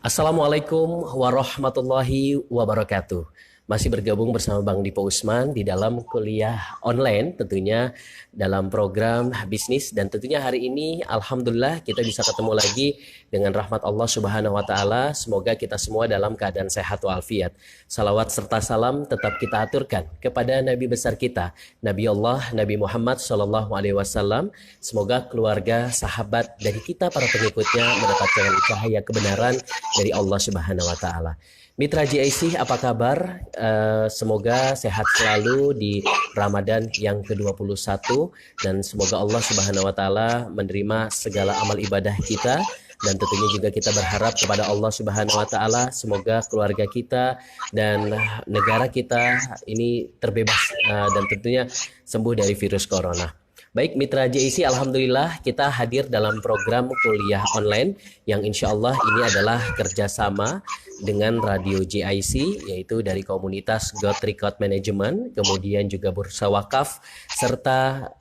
Assalamualaikum warahmatullahi wabarakatuh. Masih bergabung bersama Bang Dipo Usman di dalam kuliah online tentunya dalam program bisnis, dan tentunya hari ini alhamdulillah kita bisa ketemu lagi dengan rahmat Allah Subhanahu wa taala. Semoga kita semua dalam keadaan sehat walafiat. Salawat serta salam tetap kita aturkan kepada nabi besar kita, Nabi Allah Nabi Muhammad sallallahu alaihi wasallam. Semoga keluarga, sahabat dari kita para pengikutnya mendapatkan cahaya kebenaran dari Allah Subhanahu wa taala. Mitra GIC, apa kabar? Semoga sehat selalu di Ramadan yang ke-21, dan semoga Allah Subhanahu wa taala menerima segala amal ibadah kita, dan tentunya juga kita berharap kepada Allah Subhanahu wa taala semoga keluarga kita dan negara kita ini terbebas dan tentunya sembuh dari virus corona. Baik Mitra JIC, alhamdulillah kita hadir dalam program kuliah online yang insya Allah ini adalah kerjasama dengan Radio JIC, yaitu dari komunitas God Record Management, kemudian juga Bursa Wakaf, serta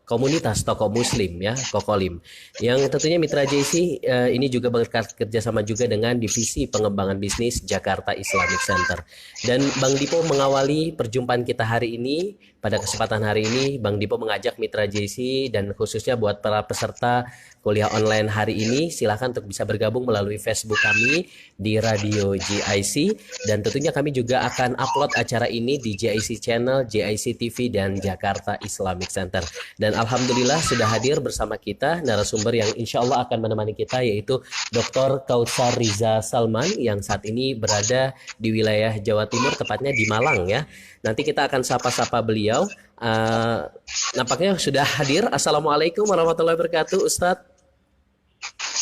komunitas toko muslim ya, Kokolim. Yang tentunya Mitra JIC ini juga bekerja sama juga dengan Divisi Pengembangan Bisnis Jakarta Islamic Center. Dan Bang Dipo mengawali perjumpaan kita hari ini. Pada kesempatan hari ini Bang Dipo mengajak Mitra JIC dan khususnya buat para peserta kuliah online hari ini, silakan untuk bisa bergabung melalui Facebook kami di Radio JIC, dan tentunya kami juga akan upload acara ini di JIC Channel, JIC TV, dan Jakarta Islamic Center. Dan alhamdulillah sudah hadir bersama kita narasumber yang insya Allah akan menemani kita, yaitu Dr. Kautsar Riza Salman yang saat ini berada di wilayah Jawa Timur, tepatnya di Malang ya. Nanti kita akan sapa-sapa beliau. Nampaknya sudah hadir. Assalamualaikum warahmatullahi wabarakatuh, Ustadz.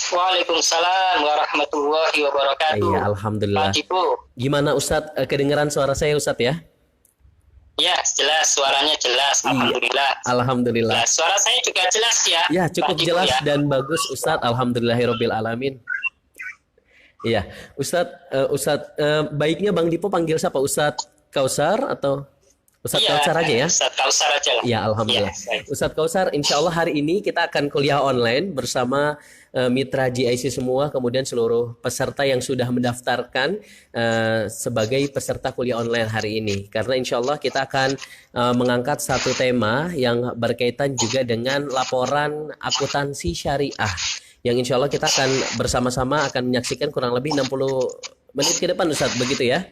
Waalaikumsalam warahmatullahi wabarakatuh. Iya, alhamdulillah. Gimana Ustadz, kedengaran suara saya Ustadz ya? Ya, jelas, suaranya jelas. Alhamdulillah. Alhamdulillah. Nah, suara saya juga jelas ya. Ya, cukup jelas ya, dan bagus Ustadz. Alhamdulillahirabbil alamin. Iya, Ustadz, baiknya Bang Dipo panggil siapa? Ustadz Kautsar atau Ustadz Kautsar aja ya? Ustadz Kautsar aja lah. Ya, alhamdulillah. Ya, Ustadz Kautsar, insya Allah hari ini kita akan kuliah online bersama Mitra GIC semua, kemudian seluruh peserta yang sudah mendaftarkan sebagai peserta kuliah online hari ini. Karena insya Allah kita akan mengangkat satu tema yang berkaitan juga dengan laporan akuntansi syariah, yang insya Allah kita akan bersama-sama akan menyaksikan kurang lebih 60 menit ke depan Ustadz, begitu ya?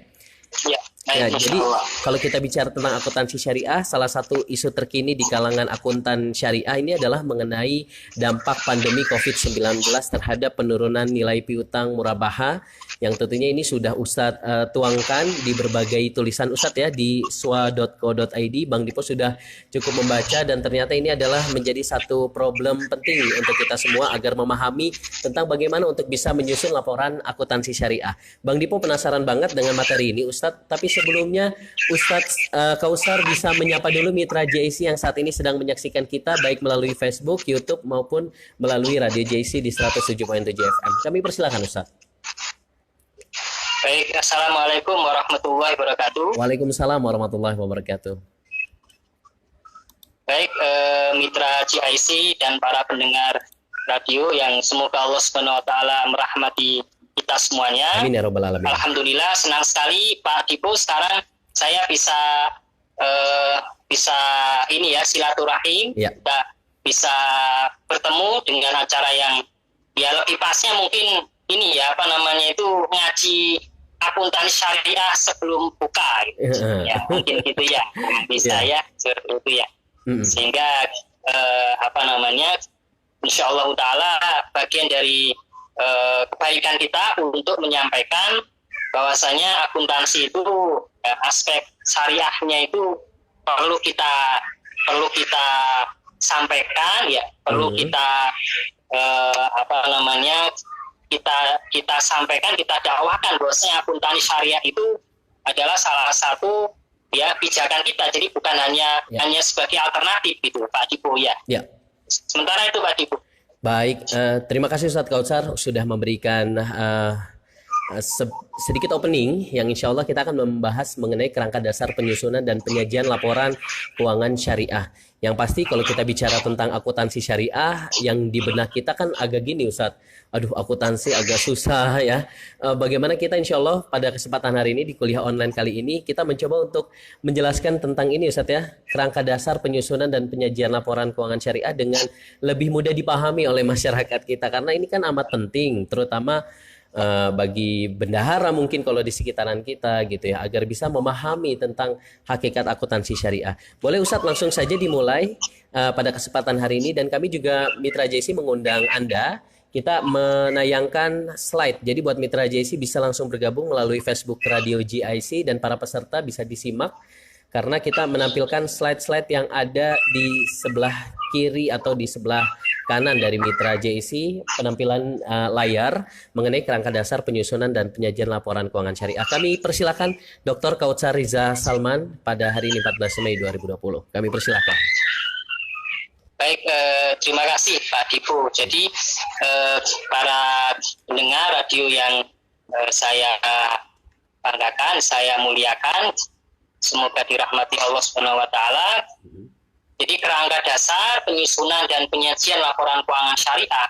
Ya, jadi kalau kita bicara tentang akuntansi syariah, salah satu isu terkini di kalangan akuntan syariah ini adalah mengenai dampak pandemi COVID-19 terhadap penurunan nilai piutang murabaha, yang tentunya ini sudah Ustadz tuangkan di berbagai tulisan Ustadz ya di swa.co.id. Bang Dipo sudah cukup membaca, dan ternyata ini adalah menjadi satu problem penting untuk kita semua agar memahami tentang bagaimana untuk bisa menyusun laporan akuntansi syariah. Bang Dipo penasaran banget dengan materi ini Ustadz, tapi sebelumnya Ustadz Kautsar bisa menyapa dulu Mitra JIC yang saat ini sedang menyaksikan kita baik melalui Facebook, YouTube maupun melalui Radio JIC di 107.7 FM. Kami persilakan Ustadz. Baik, assalamualaikum warahmatullahi wabarakatuh. Waalaikumsalam warahmatullahi wabarakatuh. Baik, Mitra JIC dan para pendengar radio yang semoga Allah Subhanahu wa taala merahmati kita semuanya. Amin ya rabbal alamin. Alhamdulillah, senang sekali Pak Dipo, sekarang saya bisa ini ya, silaturahim, ya, bisa bertemu dengan acara yang ya lebih pasnya mungkin ini ya, apa namanya itu, ngaji akuntansi syariah sebelum buka gitu. Ya mungkin gitu ya, bisa ya seperti itu ya. Sehingga apa namanya, insyaallah taala bagian dari kebaikan kita untuk menyampaikan bahwasanya akuntansi itu aspek syariahnya itu perlu kita sampaikan ya, perlu kita apa namanya, kita sampaikan, kita dakwahkan bahwasanya akuntansi syariah itu adalah salah satu ya pijakan kita, jadi bukan hanya sebagai alternatif gitu Pak Dipo ya. Sementara itu Pak Dipo. Baik, terima kasih Ustadz Kautsar sudah memberikan sedikit opening yang insya Allah kita akan membahas mengenai kerangka dasar penyusunan dan penyajian laporan keuangan syariah. Yang pasti kalau kita bicara tentang akuntansi syariah, yang di benak kita kan agak gini Ustadz, aduh akuntansi agak susah ya. Bagaimana kita insya Allah pada kesempatan hari ini di kuliah online kali ini, kita mencoba untuk menjelaskan tentang ini Ustadz ya, kerangka dasar penyusunan dan penyajian laporan keuangan syariah dengan lebih mudah dipahami oleh masyarakat kita. Karena ini kan amat penting, terutama bagi bendahara mungkin kalau di sekitaran kita gitu ya, agar bisa memahami tentang hakikat akuntansi syariah. Boleh Ustadz langsung saja dimulai pada kesempatan hari ini, dan kami juga Mitra JC mengundang Anda, kita menayangkan slide. Jadi buat Mitra JC bisa langsung bergabung melalui Facebook Radio GIC, dan para peserta bisa disimak karena kita menampilkan slide-slide yang ada di sebelah kiri atau di sebelah kanan dari Mitra JC, penampilan layar mengenai kerangka dasar penyusunan dan penyajian laporan keuangan syariah. Kami persilakan Dr. Kautsar Riza Salman pada hari ini 14 Mei 2020. Kami persilakan. Baik, terima kasih Pak Dipo. Jadi para pendengar radio yang saya banggakan, saya muliakan, semoga dirahmati Allah Subhanahu wa taala. Jadi kerangka dasar penyusunan dan penyajian laporan keuangan syariah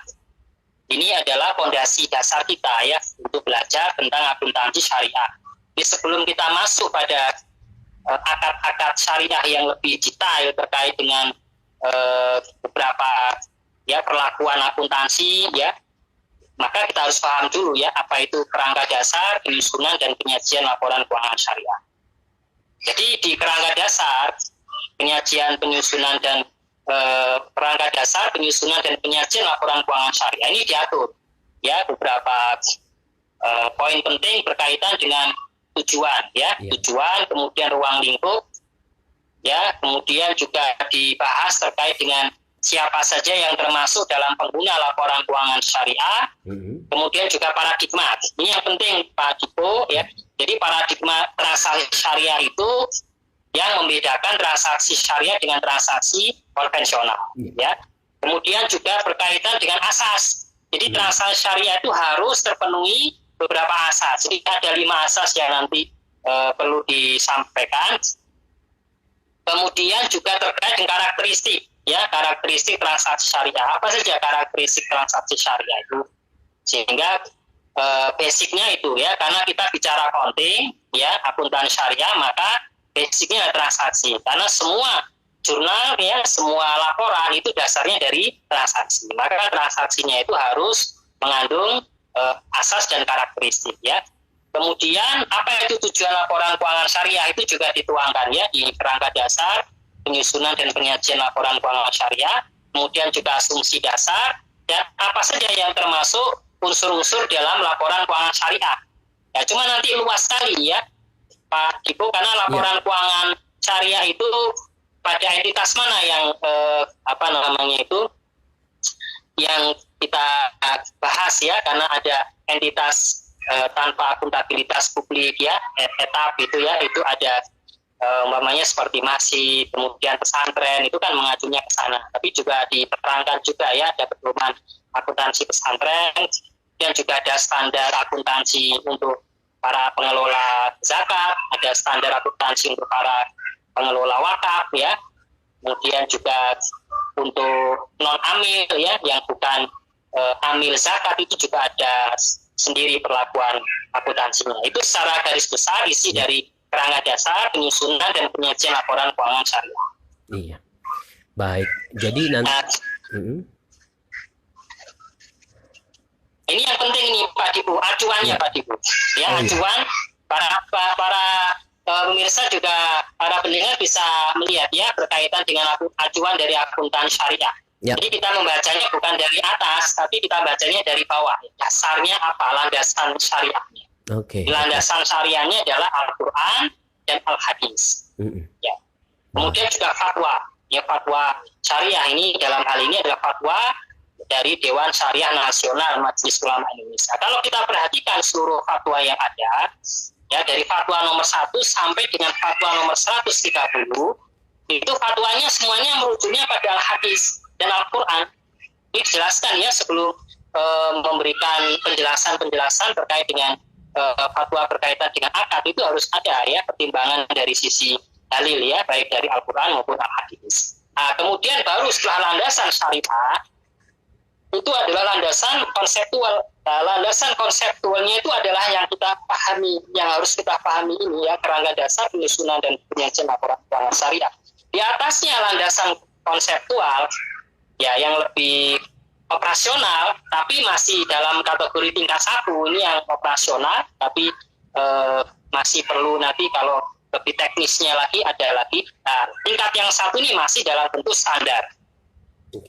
ini adalah fondasi dasar kita ya untuk belajar tentang akuntansi syariah. Jadi sebelum kita masuk pada akad-akad syariah yang lebih detail terkait dengan beberapa ya perlakuan akuntansi ya, maka kita harus paham dulu ya apa itu kerangka dasar penyusunan dan penyajian laporan keuangan syariah. Jadi di kerangka dasar penyajian penyusunan dan kerangka dasar penyusunan dan penyajian laporan keuangan syariah ini diatur ya beberapa poin penting berkaitan dengan tujuan ya, tujuan, kemudian ruang lingkup ya, kemudian juga dibahas terkait dengan siapa saja yang termasuk dalam pengguna laporan keuangan syariah, kemudian juga paradigma. Ini yang penting Pak Dipo ya. Jadi paradigma transaksi syariah itu yang membedakan transaksi syariah dengan transaksi konvensional ya. Kemudian juga berkaitan dengan asas. Jadi transaksi syariah itu harus terpenuhi beberapa asas. Jadi ada 5 asas yang nanti perlu disampaikan. Kemudian juga terkait dengan karakteristik ya, karakteristik transaksi syariah. Apa saja karakteristik transaksi syariah itu? Sehingga basicnya itu ya, karena kita bicara accounting ya, akuntan syariah, maka basicnya transaksi. Karena semua jurnal ya, semua laporan itu dasarnya dari transaksi. Maka transaksinya itu harus mengandung asas dan karakteristik ya. Kemudian apa itu tujuan laporan keuangan syariah itu juga dituangkan ya di kerangka dasar penyusunan dan penyajian laporan keuangan syariah. Kemudian juga asumsi dasar dan apa saja yang termasuk unsur-unsur dalam laporan keuangan syariah. Ya cuma nanti luas sekali ya Pak Dipo, karena laporan keuangan syariah itu pada entitas mana yang yang kita bahas ya, karena ada entitas tanpa akuntabilitas publik ya, etap itu ya, itu ada umpamanya seperti masjid, kemudian pesantren, itu kan mengacunya ke sana. Tapi juga diterangkan juga ya, ada pedoman akuntansi pesantren, dan juga ada standar akuntansi untuk para pengelola zakat, ada standar akuntansi untuk para pengelola wakaf ya, kemudian juga untuk non amil ya, yang bukan amil zakat itu juga ada sendiri perlakuan akuntansinya. Itu secara garis besar isi dari kerangka dasar penyusunan dan penyajian laporan keuangan syariah. Iya, baik. Jadi nanti ini yang penting nih Pak Dipo, acuannya Pak Dipo. Ya, acuan para pemirsa juga para pendengar bisa melihat ya berkaitan dengan acuan dari akuntan syariah. Jadi kita membacanya bukan dari atas, tapi kita bacanya dari bawah. Dasarnya apa? Landasan syariahnya. Landasan syariahnya adalah Al-Quran dan Al-Hadis. Ya. Kemudian juga fatwa. Ya, fatwa syariah ini dalam hal ini adalah fatwa dari Dewan Syariah Nasional Majelis Ulama Indonesia. Kalau kita perhatikan seluruh fatwa yang ada, ya dari fatwa nomor 1 sampai dengan fatwa nomor 130, itu fatwanya semuanya merujuknya pada Al-Hadis dan Al-Quran. Ini dijelaskan ya sebelum memberikan penjelasan terkait dengan fatwa berkaitan dengan akad itu harus ada ya pertimbangan dari sisi dalil ya, baik dari Al-Quran maupun Al-Hadis. Nah, kemudian baru setelah landasan syariah itu adalah landasan konseptual. Nah, landasan konseptualnya itu adalah yang kita pahami, yang harus kita pahami ini ya, kerangka dasar penyusunan dan penyajian laporan keuangan syariah. Di atasnya landasan konseptual ya yang lebih operasional, tapi masih dalam kategori tingkat 1, ini yang operasional, tapi masih perlu nanti kalau lebih teknisnya lagi ada lagi. Nah, tingkat yang 1 ini masih dalam bentuk standar.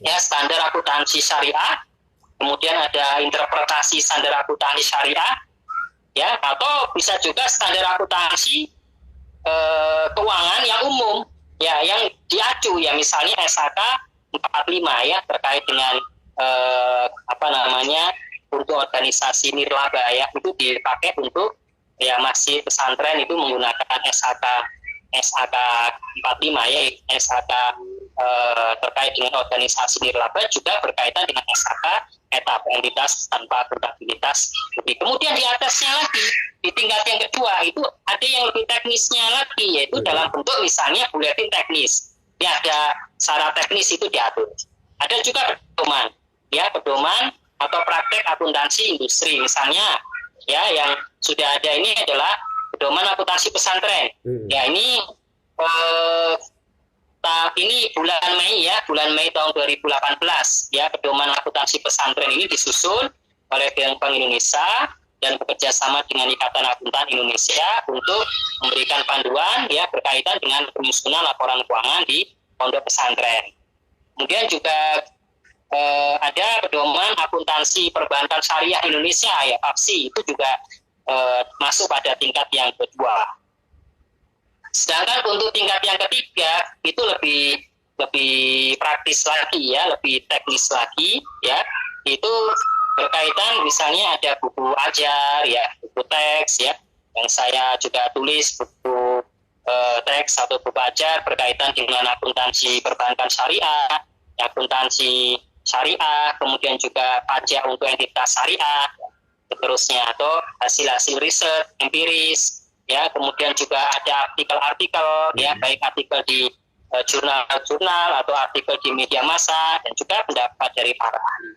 Ya, standar akuntansi syariah, kemudian ada interpretasi standar akuntansi syariah, ya, atau bisa juga standar akuntansi keuangan yang umum, ya, yang diacu, ya, misalnya SHK 45 ya terkait dengan untuk organisasi nirlaba ya, itu dipakai untuk ya masih pesantren itu menggunakan SHK 45 ya, SHK terkait dengan organisasi nirlaba juga berkaitan dengan SHK etap entitas tanpa akuntabilitas. Kemudian di atasnya lagi di tingkat yang kedua itu ada yang lebih teknisnya lagi, yaitu dalam bentuk misalnya buletin teknis. Ya, ada syarat teknis itu diatur. Ada juga pedoman, ya, pedoman atau praktek akuntansi industri misalnya, ya, yang sudah ada ini adalah pedoman akuntansi pesantren. Ya, ini bulan Mei ya, bulan Mei tahun 2018 ya, pedoman akuntansi pesantren ini disusun oleh Bank Indonesia dan bekerja sama dengan Ikatan Akuntan Indonesia untuk memberikan panduan ya berkaitan dengan penyusunan laporan keuangan di pondok pesantren. Kemudian juga ada pedoman akuntansi perbankan syariah Indonesia ya, PAPSI, itu juga masuk pada tingkat yang kedua. Sedangkan untuk tingkat yang ketiga itu lebih praktis lagi ya, lebih teknis lagi ya. Itu berkaitan misalnya ada buku ajar ya, buku teks ya, yang saya juga tulis buku teks atau buku ajar berkaitan dengan akuntansi perbankan syariah, akuntansi syariah, kemudian juga pajak untuk entitas syariah, seterusnya, atau hasil-hasil riset empiris ya, kemudian juga ada artikel-artikel ya, baik artikel di jurnal-jurnal atau artikel di media massa, dan juga pendapat dari para ahli.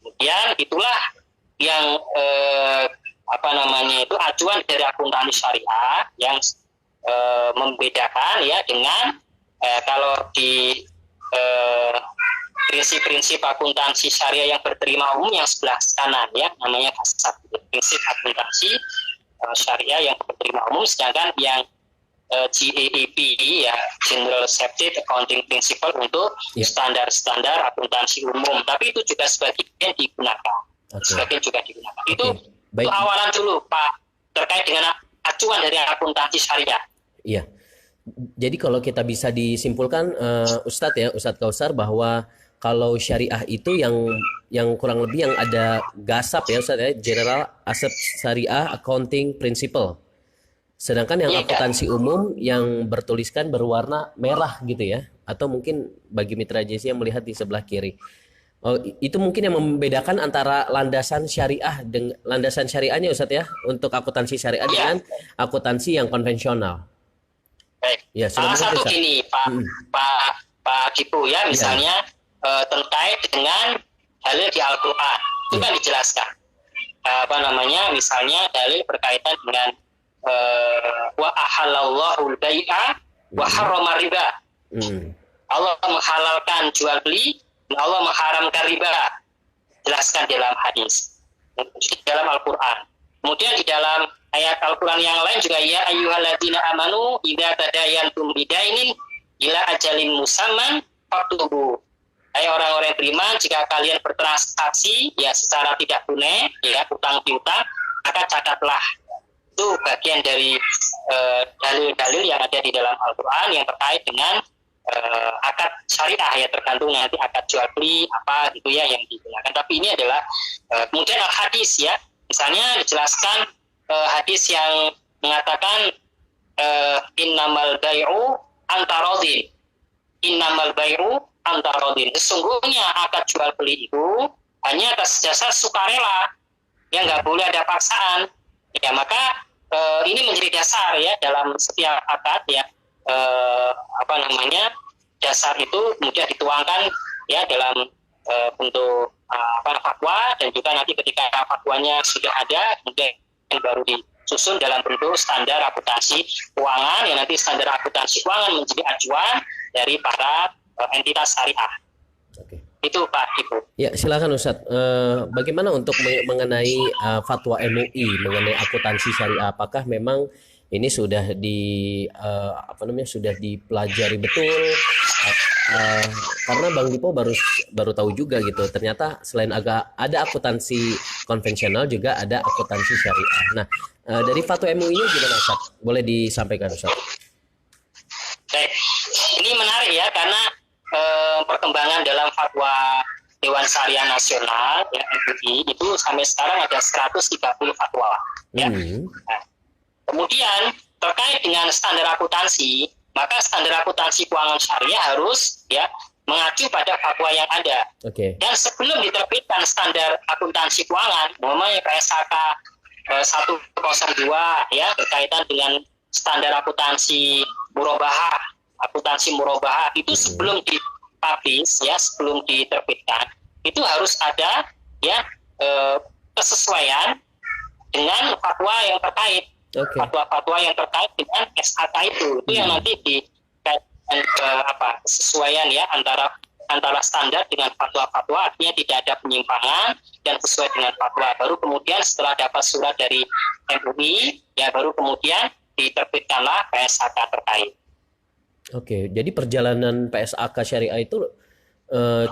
Kemudian itulah yang itu acuan dari akuntansi syariah yang membedakan ya dengan kalau di prinsip-prinsip akuntansi syariah yang berterima umum yang sebelah kanan ya, namanya kasat, prinsip akuntansi syariah yang berterima umum, sedangkan yang GAAP ya, General Accepted Accounting Principle untuk standar-standar akuntansi umum, tapi itu juga sebagian digunakan. Sebagian juga digunakan. Itu awalan dulu Pak terkait dengan acuan dari akuntansi syariah. Iya. Jadi kalau kita bisa disimpulkan Ustadz Kausar, bahwa kalau syariah itu yang kurang lebih yang ada GASAP ya Ustadz ya, General Accepted Syariah Accounting Principle. Sedangkan yang akuntansi umum yang bertuliskan berwarna merah gitu ya, atau mungkin bagi mitra JC yang melihat di sebelah kiri. Oh, itu mungkin yang membedakan antara landasan syariah dengan landasan syariahnya Ustadz ya, untuk akuntansi syariah dengan akuntansi yang konvensional. Baik. Ya, salah satu gini Pak Kipu ya, misalnya terkait dengan dalil di Al-Quran itu kan dijelaskan misalnya dalil berkaitan dengan wa ahallallahu al-bai'a wa harrama riba. Allah menghalalkan jual beli dan Allah mengharamkan riba. Jelaskan dalam hadis, di dalam Al-Qur'an. Kemudian di dalam ayat Al-Qur'an yang lain juga, ya ayyuhalladzina amanu idza tadayantum bidainin ila ajalin musamman faktubu. Hai orang-orang yang beriman, jika kalian bertransaksi ya secara tidak tunai ya, utang piutang, maka catatlah. Itu bagian dari dalil-dalil yang ada di dalam Al-Quran yang terkait dengan akad syariah ya, tergantung nanti akad jual beli apa gitu ya yang digunakan. Tapi ini adalah kemudian al-hadis ya, misalnya dijelaskan hadis yang mengatakan innamal bai'u antarodin, innamal bai'u antarodin, sesungguhnya akad jual beli itu hanya atas dasar sukarela, yang nggak boleh ada paksaan. Ya, maka ini menjadi dasar ya dalam setiap akad ya, dasar itu kemudian dituangkan ya dalam bentuk fatwa, dan juga nanti ketika fatwanya sudah ada kemudian baru disusun dalam bentuk standar akuntansi keuangan, yang nanti standar akuntansi keuangan menjadi acuan dari para entitas syariah. Oke. Itu Pak Ibu. Ya, silakan Ustadz. Bagaimana untuk mengenai fatwa MUI mengenai akuntansi syariah? Apakah memang ini sudah sudah dipelajari betul? Karena Bang Dipo baru tahu juga gitu. Ternyata selain ada akuntansi konvensional juga ada akuntansi syariah. Nah, dari fatwa MUI-nya gimana Ustadz? Boleh disampaikan Ustadz? Baik, ini menarik ya, karena perkembangan dalam fatwa Dewan Syariah Nasional ya, MUI itu sampai sekarang ada 130 fatwa ya. Nah, kemudian terkait dengan standar akuntansi, maka standar akuntansi keuangan syariah harus ya mengacu pada fatwa yang ada. Okay. Dan sebelum diterbitkan standar akuntansi keuangan, namanya PSAK 102 ya, berkaitan dengan standar akuntansi murabahah itu sebelum dipublish ya, sebelum diterbitkan, itu harus ada ya kesesuaian dengan fatwa yang terkait. Okay. Fatwa-fatwa yang terkait dengan SAK itu yang nanti dikaitkan kesesuaian ya antara standar dengan fatwa-fatwa, artinya tidak ada penyimpangan dan sesuai dengan fatwa. Baru kemudian setelah dapat surat dari MUI ya, baru kemudian diterbitkanlah PSAK terkait. Oke, jadi perjalanan PSAK syariah itu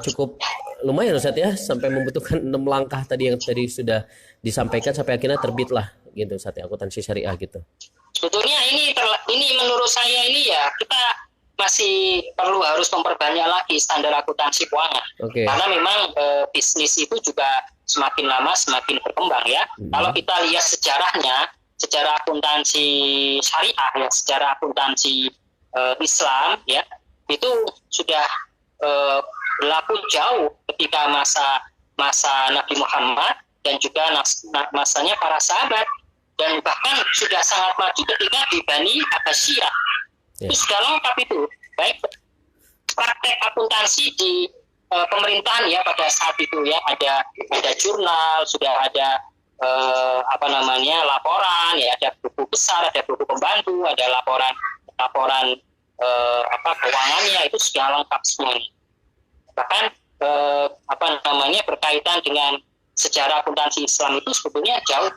cukup lumayan Ustaz ya, sampai membutuhkan 6 langkah tadi yang tadi sudah disampaikan sampai akhirnya terbitlah gitu Ustaz ya, akuntansi syariah gitu. Sebetulnya ini menurut saya ini ya, kita masih harus memperbanyak lagi standar akuntansi keuangan. Okay. Karena memang bisnis itu juga semakin lama semakin berkembang ya. Kalau kita lihat sejarahnya, sejarah akuntansi syariah ya, sejarah akuntansi Islam ya, itu sudah berlaku jauh ketika masa Nabi Muhammad dan juga masanya para sahabat, dan bahkan sudah sangat maju ketika di Bani Abbasiyah. Itu sudah lengkap itu, baik praktek akuntansi di pemerintahan ya pada saat itu ya, ada jurnal, sudah ada laporan ya, ada buku besar, ada buku pembantu, ada laporan keuangannya, itu sudah lengkap semuanya. Bahkan berkaitan dengan sejarah akuntansi Islam itu sebetulnya jauh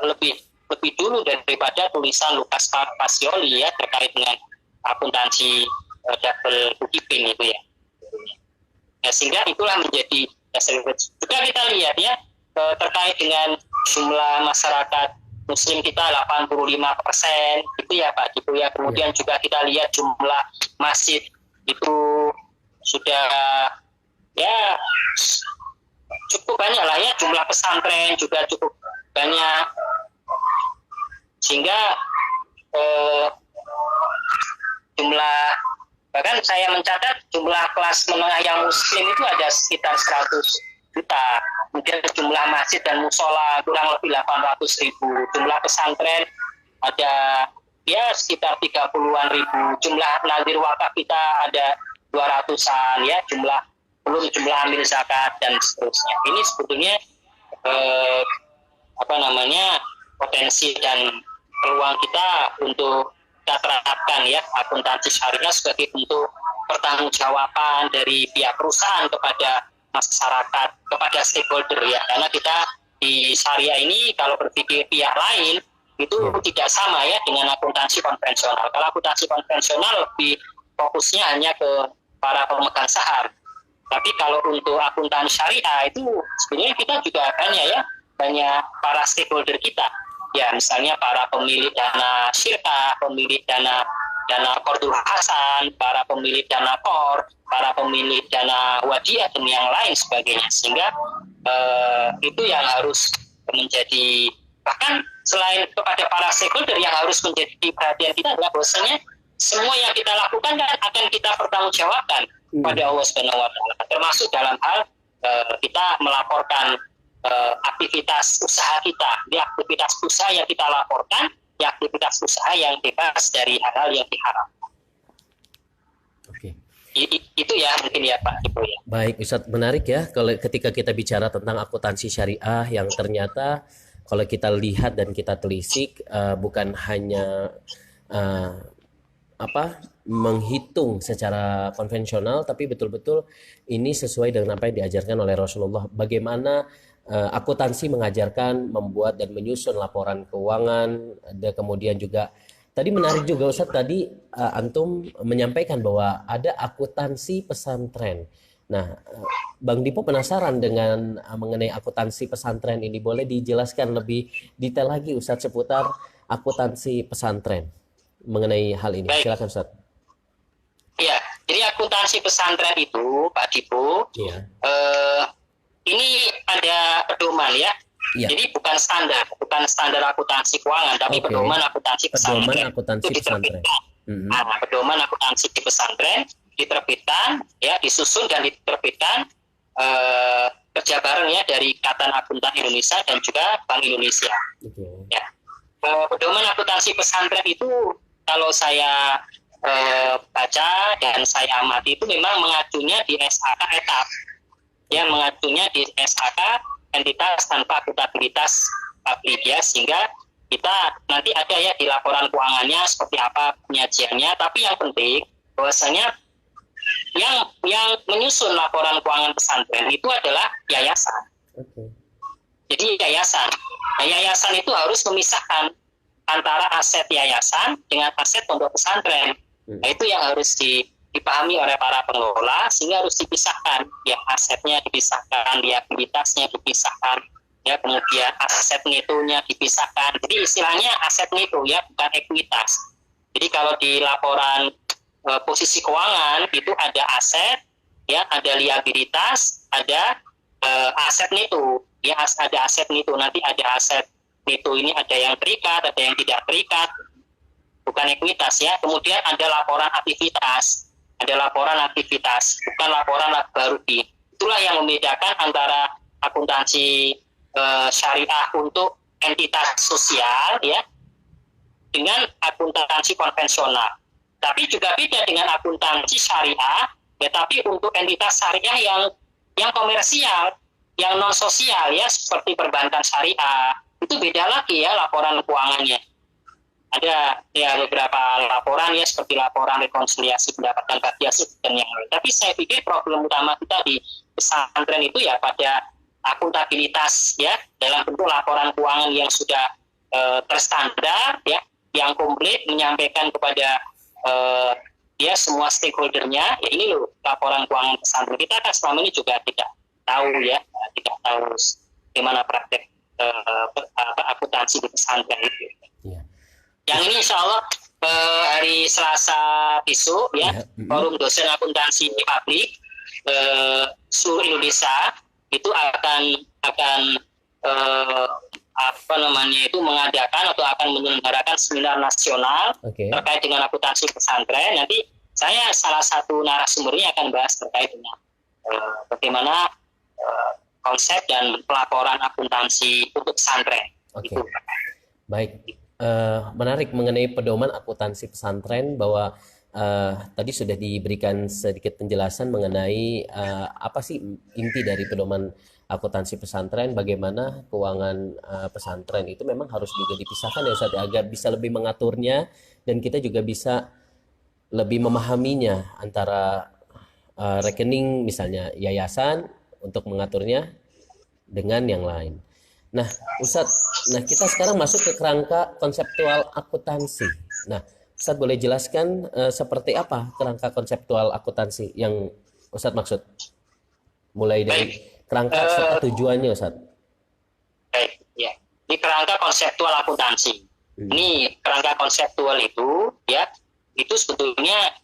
lebih dulu daripada tulisan Lukas Pacioli ya, terkait dengan akuntansi double bookkeeping itu ya. Sehingga itulah menjadi dasar. Juga kita lihat ya, terkait dengan jumlah masyarakat Muslim kita 85% itu ya Pak gitu ya. Kemudian juga kita lihat jumlah masjid itu sudah ya cukup banyak lah ya, jumlah pesantren juga cukup banyak, sehingga jumlah, bahkan saya mencatat jumlah kelas menengah yang Muslim itu ada sekitar 100 juta. Kemudian jumlah masjid dan musola kurang lebih 800.000. Jumlah pesantren ada ya sekitar 30-an ribu. Jumlah nazir wakaf kita ada 200-an ya, belum jumlah amil zakat dan seterusnya. Ini sebetulnya potensi dan peluang kita untuk kita terapkan ya akuntansi syariah sebagai bentuk pertanggungjawaban dari pihak perusahaan kepada masyarakat, kepada stakeholder ya. Karena kita di syariah ini kalau berpikir pihak lain itu tidak sama ya dengan akuntansi konvensional. Kalau akuntansi konvensional lebih fokusnya hanya ke para pemegang saham. Tapi kalau untuk akuntansi syariah itu sebenarnya kita juga banyak para stakeholder kita. Ya, misalnya para pemilik dana syirkah, pemilik dana Qardul Hasan, para pemilik dana KOR, para pemilik dana Wadiyah dan yang lain sebagainya. Sehingga itu yang harus menjadi, bahkan selain kepada para stakeholder yang harus menjadi perhatian kita adalah bahwasanya semua yang kita lakukan kan akan kita pertanggungjawabkan pada Allah Subhanahu wa taala, termasuk dalam hal kita melaporkan aktivitas usaha kita, di aktivitas usaha yang kita laporkan, di aktivitas usaha yang bebas dari hal-hal yang diharapkan. Oke. Itu ya mungkin ya Pak Ibu ya. Baik Ustadz, menarik ya kalau ketika kita bicara tentang akuntansi syariah yang ternyata kalau kita lihat dan kita telisik bukan hanya menghitung secara konvensional, tapi betul-betul ini sesuai dengan apa yang diajarkan oleh Rasulullah. Bagaimana akuntansi mengajarkan membuat dan menyusun laporan keuangan, dan kemudian juga tadi menarik juga Ustadz, tadi antum menyampaikan bahwa ada akuntansi pesantren. Nah, Bang Dipo penasaran dengan mengenai akuntansi pesantren ini. Boleh dijelaskan lebih detail lagi Ustadz seputar akuntansi pesantren mengenai hal ini? Baik. Silakan Ustadz. Iya, jadi akuntansi pesantren itu Pak Dipo, Iya. Ini ada pedoman ya. Iya. Jadi bukan standar akuntansi keuangan, tapi pedoman akuntansi pesantren. Pedoman akuntansi pesantren. Pedoman akuntansi di pesantren diterbitkan, ya, disusun dan diterbitkan kerja bareng ya dari Ikatan Akuntan Indonesia dan juga Bank Indonesia. Ya. Pedoman akuntansi pesantren itu kalau saya baca dan saya amati itu memang mengacunya di SAK etap, ya, mengacunya di SAK entitas tanpa akuntabilitas publik ya, sehingga kita nanti ada ya di laporan keuangannya seperti apa penyajiannya, tapi yang penting bahwasanya yang menyusun laporan keuangan pesantren itu adalah yayasan. Jadi yayasan. Nah, yayasan itu harus memisahkan antara aset yayasan dengan aset pondok pesantren. Nah, itu yang harus dipahami oleh para pengelola, sehingga harus dipisahkan. Ya, asetnya dipisahkan, liabilitasnya dipisahkan, ya, kemudian aset netonya dipisahkan. Jadi istilahnya aset neto ya, bukan ekuitas. Jadi kalau di laporan posisi keuangan itu ada aset, ya, ada liabilitas, ada aset neto, ya, ada aset neto. Nanti ada aset neto ini ada yang terikat, ada yang tidak terikat, bukan ekuitas ya. Kemudian ada laporan aktivitas, bukan laporan laba rugi. Itulah yang membedakan antara akuntansi syariah untuk entitas sosial ya dengan akuntansi konvensional. Tapi juga beda dengan akuntansi syariah, ya, tapi untuk entitas syariah yang komersial, yang non sosial ya, seperti perbankan syariah, itu beda lagi ya laporan keuangannya. Ada ya beberapa laporan ya, seperti laporan rekonsiliasi pendapatan bagiasi dan yang lain. Tapi saya pikir problem utama kita di pesantren itu ya pada akuntabilitas ya, dalam bentuk laporan keuangan yang sudah terstandar ya, yang komplit, menyampaikan kepada ya semua stakeholdernya, ya ini loh laporan keuangan pesantren. Kita kan selama ini juga tidak tahu ya, tidak tahu bagaimana praktek akuntansi di pesantren itu. Yeah. Yang ini insya Allah hari Selasa besok ya, forum dosen akuntansi publik seluruh Indonesia itu akan mengadakan atau akan menyelenggarakan seminar nasional terkait dengan akuntansi pesantren. Nanti saya salah satu narasumbernya akan bahas terkait dengan bagaimana konsep dan pelaporan akuntansi untuk pesantren. Gitu. Baik, menarik mengenai pedoman akuntansi pesantren, bahwa tadi sudah diberikan sedikit penjelasan mengenai apa sih inti dari pedoman akuntansi pesantren, bagaimana keuangan pesantren itu memang harus juga dipisahkan ya Ustaz, agar bisa lebih mengaturnya dan kita juga bisa lebih memahaminya antara rekening misalnya yayasan untuk mengaturnya dengan yang lain. Nah Ustadz, kita sekarang masuk ke kerangka konseptual akuntansi. Nah Ustadz boleh jelaskan seperti apa kerangka konseptual akuntansi yang Ustadz maksud? Mulai dari kerangka serta tujuannya Ustadz. Baik, ya. Ini kerangka konseptual akuntansi. Ini kerangka konseptual itu ya, itu sebetulnya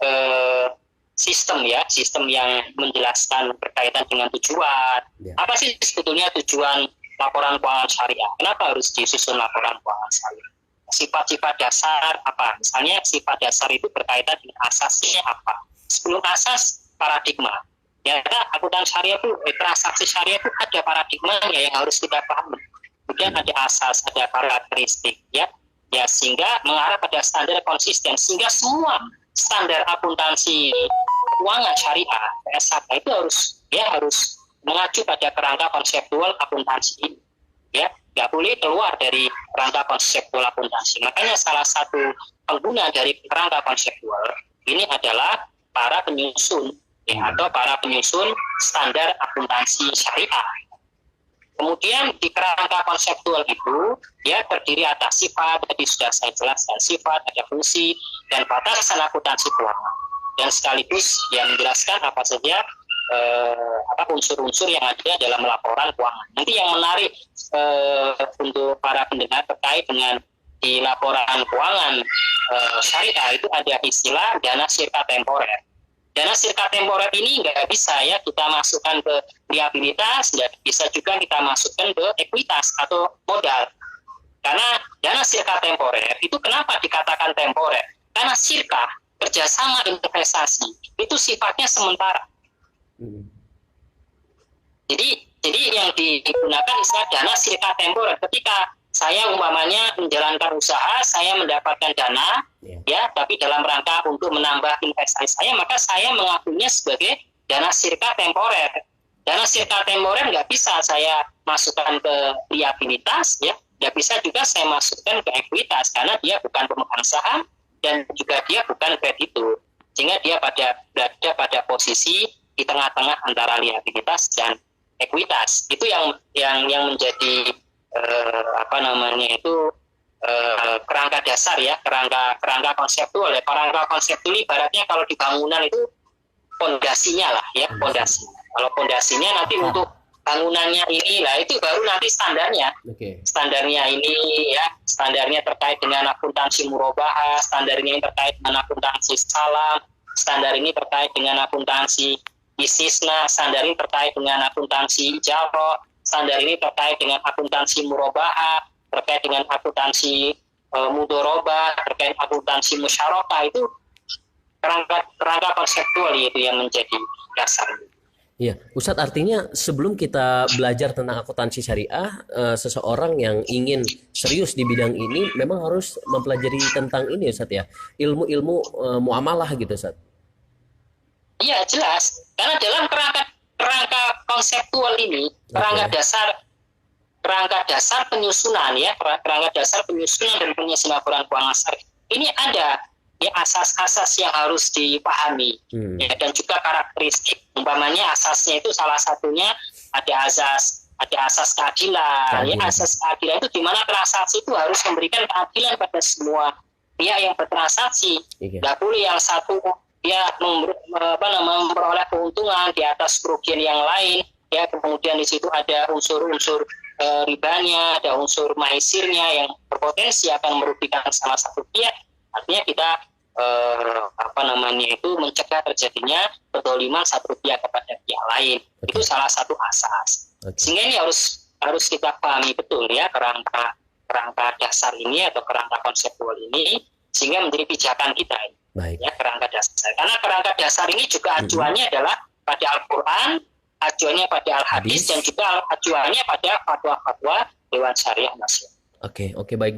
sistem yang menjelaskan berkaitan dengan tujuan. Yeah. Apa sih sebetulnya tujuan laporan keuangan syariah? Kenapa harus disusun laporan keuangan syariah? Sifat-sifat dasar apa? Misalnya sifat dasar itu berkaitan dengan asasnya apa? Sebelum asas, paradigma. ternyata akuntansi syariah itu, transaksi syariah itu ada paradigmanya yang harus kita pahami. Kemudian ada asas, ada karakteristik, ya, sehingga mengarah pada standar konsisten, sehingga semua standar akuntansi keuangan syariah (SAK) itu harus mengacu pada kerangka konseptual akuntansi ini, ya, nggak boleh keluar dari kerangka konseptual akuntansi. Makanya salah satu pengguna dari kerangka konseptual ini adalah para penyusun, ya, atau para penyusun standar akuntansi syariah. Kemudian di kerangka konseptual itu, ya, terdiri atas sifat, tadi sudah saya jelaskan, sifat, ada fungsi, dan batasan akuntansi keuangan. Dan sekaligus yang menjelaskan apa saja unsur-unsur yang ada dalam laporan keuangan. Nanti yang menarik untuk para pendengar terkait dengan di laporan keuangan syariah itu ada istilah dana sirka temporer. Dana sirka temporer ini nggak bisa ya kita masukkan ke liabilitas, nggak bisa juga kita masukkan ke ekuitas atau modal. Karena dana sirka temporer itu kenapa dikatakan temporer? Karena sirka, kerjasama investasi, itu sifatnya sementara. Jadi yang digunakan istilah dana sirka temporer. Ketika saya umpamanya menjalankan usaha, saya mendapatkan dana, ya, tapi dalam rangka untuk menambah investasi saya, maka saya mengakuinya sebagai dana sirka temporer. Dana sirka temporer nggak bisa saya masukkan ke liabilitas, ya, nggak bisa juga saya masukkan ke ekuitas karena dia bukan pemegang saham dan juga dia bukan kreditur, sehingga dia berada pada posisi di tengah-tengah antara liabilitas dan ekuitas. Itu yang menjadi kerangka dasar, ya, kerangka konseptual. Ya. Kerangka konseptual ibaratnya kalau di bangunan itu pondasinya lah, ya, pondasi. Kalau pondasinya nanti untuk bangunannya ini lah, itu baru nanti standarnya. Standarnya ini, ya, standarnya terkait dengan akuntansi murabahah, standarnya yang terkait dengan akuntansi salam, standar ini terkait dengan akuntansi istisna, standar ini terkait dengan akuntansi jaro, standar ini terkait dengan akuntansi murabahah, terkait dengan akuntansi mudorobah, terkait akuntansi musyarakah. Itu kerangka konseptual itu yang menjadi dasar. Iya, Ustadz, artinya sebelum kita belajar tentang akuntansi syariah, seseorang yang ingin serius di bidang ini memang harus mempelajari tentang ini, Ustadz, ya, ilmu-ilmu muamalah gitu, Ustadz. Iya, jelas. Karena dalam kerangka konseptual ini, kerangka dasar penyusunan, ya, kerangka dasar penyusunan dan penyusunan laporan keuangan syariah. Ini ada, ya, asas-asas yang harus dipahami, ya, dan juga karakteristik. Umpamanya asasnya itu salah satunya ada asas keadilan. Ya, asas keadilan itu di mana transaksi itu harus memberikan keadilan pada semua pihak yang bertransaksi. Nggak boleh yang satu dia memperoleh keuntungan di atas kerugian yang lain, ya, kemudian di situ ada unsur-unsur ribanya, ada unsur maisirnya yang berpotensi akan merugikan salah satu pihak. Artinya kita mencegah terjadinya pedzaliman satu pihak kepada pihak lain. Itu salah satu asas. Sehingga ini harus kita pahami betul, ya, kerangka dasar ini atau kerangka konseptual ini, sehingga menjadi pijakan kita ini. Baik. Ya, kerangka dasar. Karena kerangka dasar ini juga acuannya adalah pada Al-Quran, acuannya pada Al-Hadis, dan juga acuannya pada fatwa-fatwa Dewan Syariah Nasional. Oke, baik.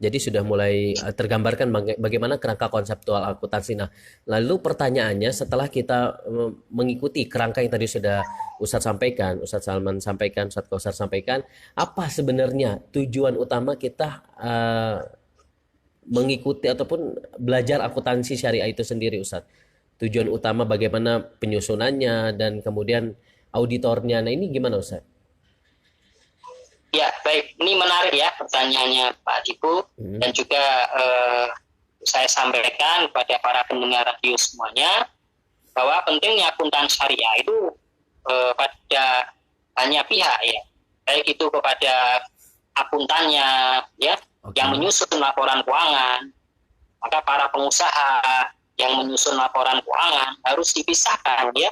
Jadi sudah mulai tergambarkan bagaimana kerangka konseptual akuntansi. Nah, lalu pertanyaannya setelah kita mengikuti kerangka yang tadi sudah Ustadz sampaikan, Ustadz Salman sampaikan, Ustadz Kausar sampaikan, apa sebenarnya tujuan utama kita mengikuti ataupun belajar akuntansi syariah itu sendiri, Ustadz? Tujuan utama bagaimana penyusunannya dan kemudian auditornya. Nah, ini gimana, Ustadz? Ya, baik. Ini menarik, ya, pertanyaannya Pak Dibu, dan juga saya sampaikan kepada para pendengar radio semuanya bahwa pentingnya akuntansi syariah itu pada banyak pihak, ya, baik itu kepada akuntannya, ya, yang menyusun laporan keuangan, maka para pengusaha yang menyusun laporan keuangan harus dipisahkan, ya,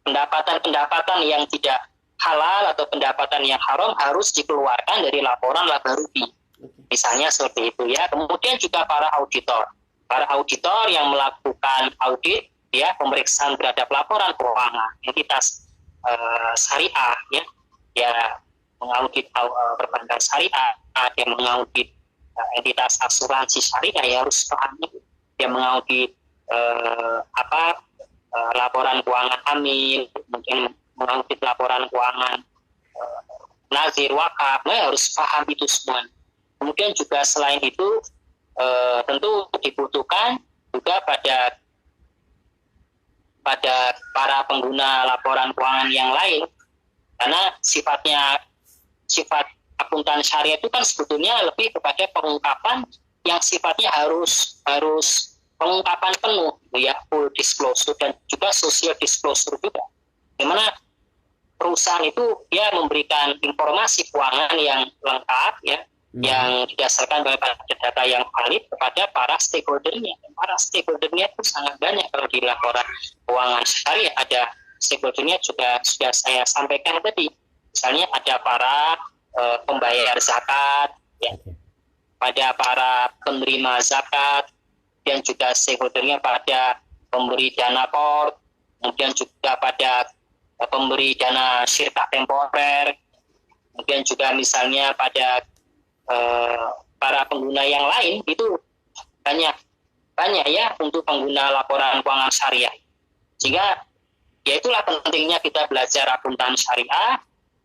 pendapatan-pendapatan yang tidak halal atau pendapatan yang haram harus dikeluarkan dari laporan laba rugi, misalnya seperti itu, ya. Kemudian juga para auditor yang melakukan audit ya pemeriksaan terhadap laporan keuangan entitas syariah, ya mengaudit perbankan syariah, dia mengaudit entitas asuransi syariah, ya harus paham itu. Dia mengaudit laporan keuangan amil, mungkin mengaudit laporan keuangan nazir, wakaf, ya harus paham itu semua. Kemudian juga selain itu tentu dibutuhkan juga pada para pengguna laporan keuangan yang lain, karena sifat akuntan syariah itu kan sebetulnya lebih kepada pengungkapan yang sifatnya harus pengungkapan penuh, ya, full disclosure dan juga social disclosure juga, dimana perusahaan itu dia memberikan informasi keuangan yang lengkap, ya, yang didasarkan pada data yang valid kepada para stakeholdernya. Para stakeholdernya itu sangat banyak kalau di laporan keuangan syariah. Ada stakeholdernya juga sudah saya sampaikan tadi. Misalnya ada para pembayar zakat, ya, pada para penerima zakat, dan juga stakeholdernya pada pemberi dana port, kemudian juga pada pemberi dana syirkah temporer, kemudian juga misalnya pada para pengguna yang lain. Itu banyak ya untuk pengguna laporan keuangan syariah. Sehingga ya itulah pentingnya kita belajar akuntan syariah,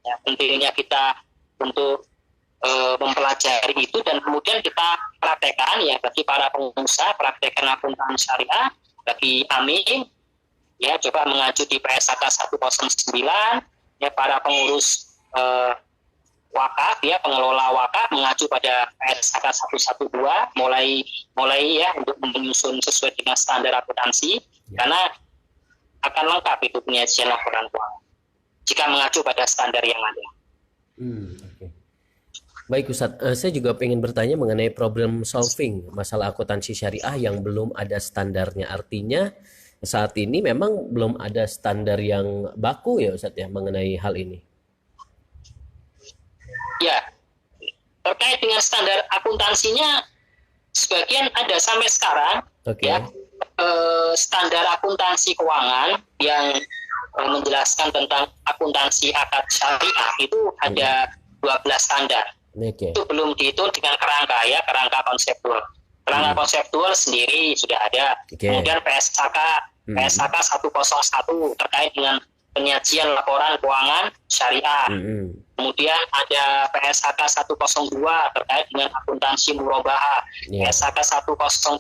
ya, pentingnya kita untuk mempelajari itu dan kemudian kita praktekkan, ya, bagi para pengusaha praktekkan akuntan syariah, bagi AMIN, ya, coba mengacu di PSAK 109, ya, para pengurus wakaf, ya, pengelola wakaf mengacu pada PSAK 112 mulai ya untuk menyusun sesuai dengan standar akuntansi, karena akan lengkap itu penyajian laporan keuangan jika mengacu pada standar yang ada. Okay. Baik Ustadz, saya juga ingin bertanya mengenai problem solving masalah akuntansi syariah yang belum ada standarnya. Artinya saat ini memang belum ada standar yang baku ya Ustadz ya mengenai hal ini. Ya, terkait dengan standar akuntansinya sebagian ada sampai sekarang. Ya, standar akuntansi keuangan yang menjelaskan tentang akuntansi akad syariah itu ada 12 standar. Itu belum dihitung dengan kerangka, ya, kerangka konseptual. Kerangka konseptual sendiri sudah ada. Kemudian PSAK 101 terkait dengan penyajian laporan keuangan syariah. Kemudian ada PSAK 102 terkait dengan akuntansi murabahah. PSAK 103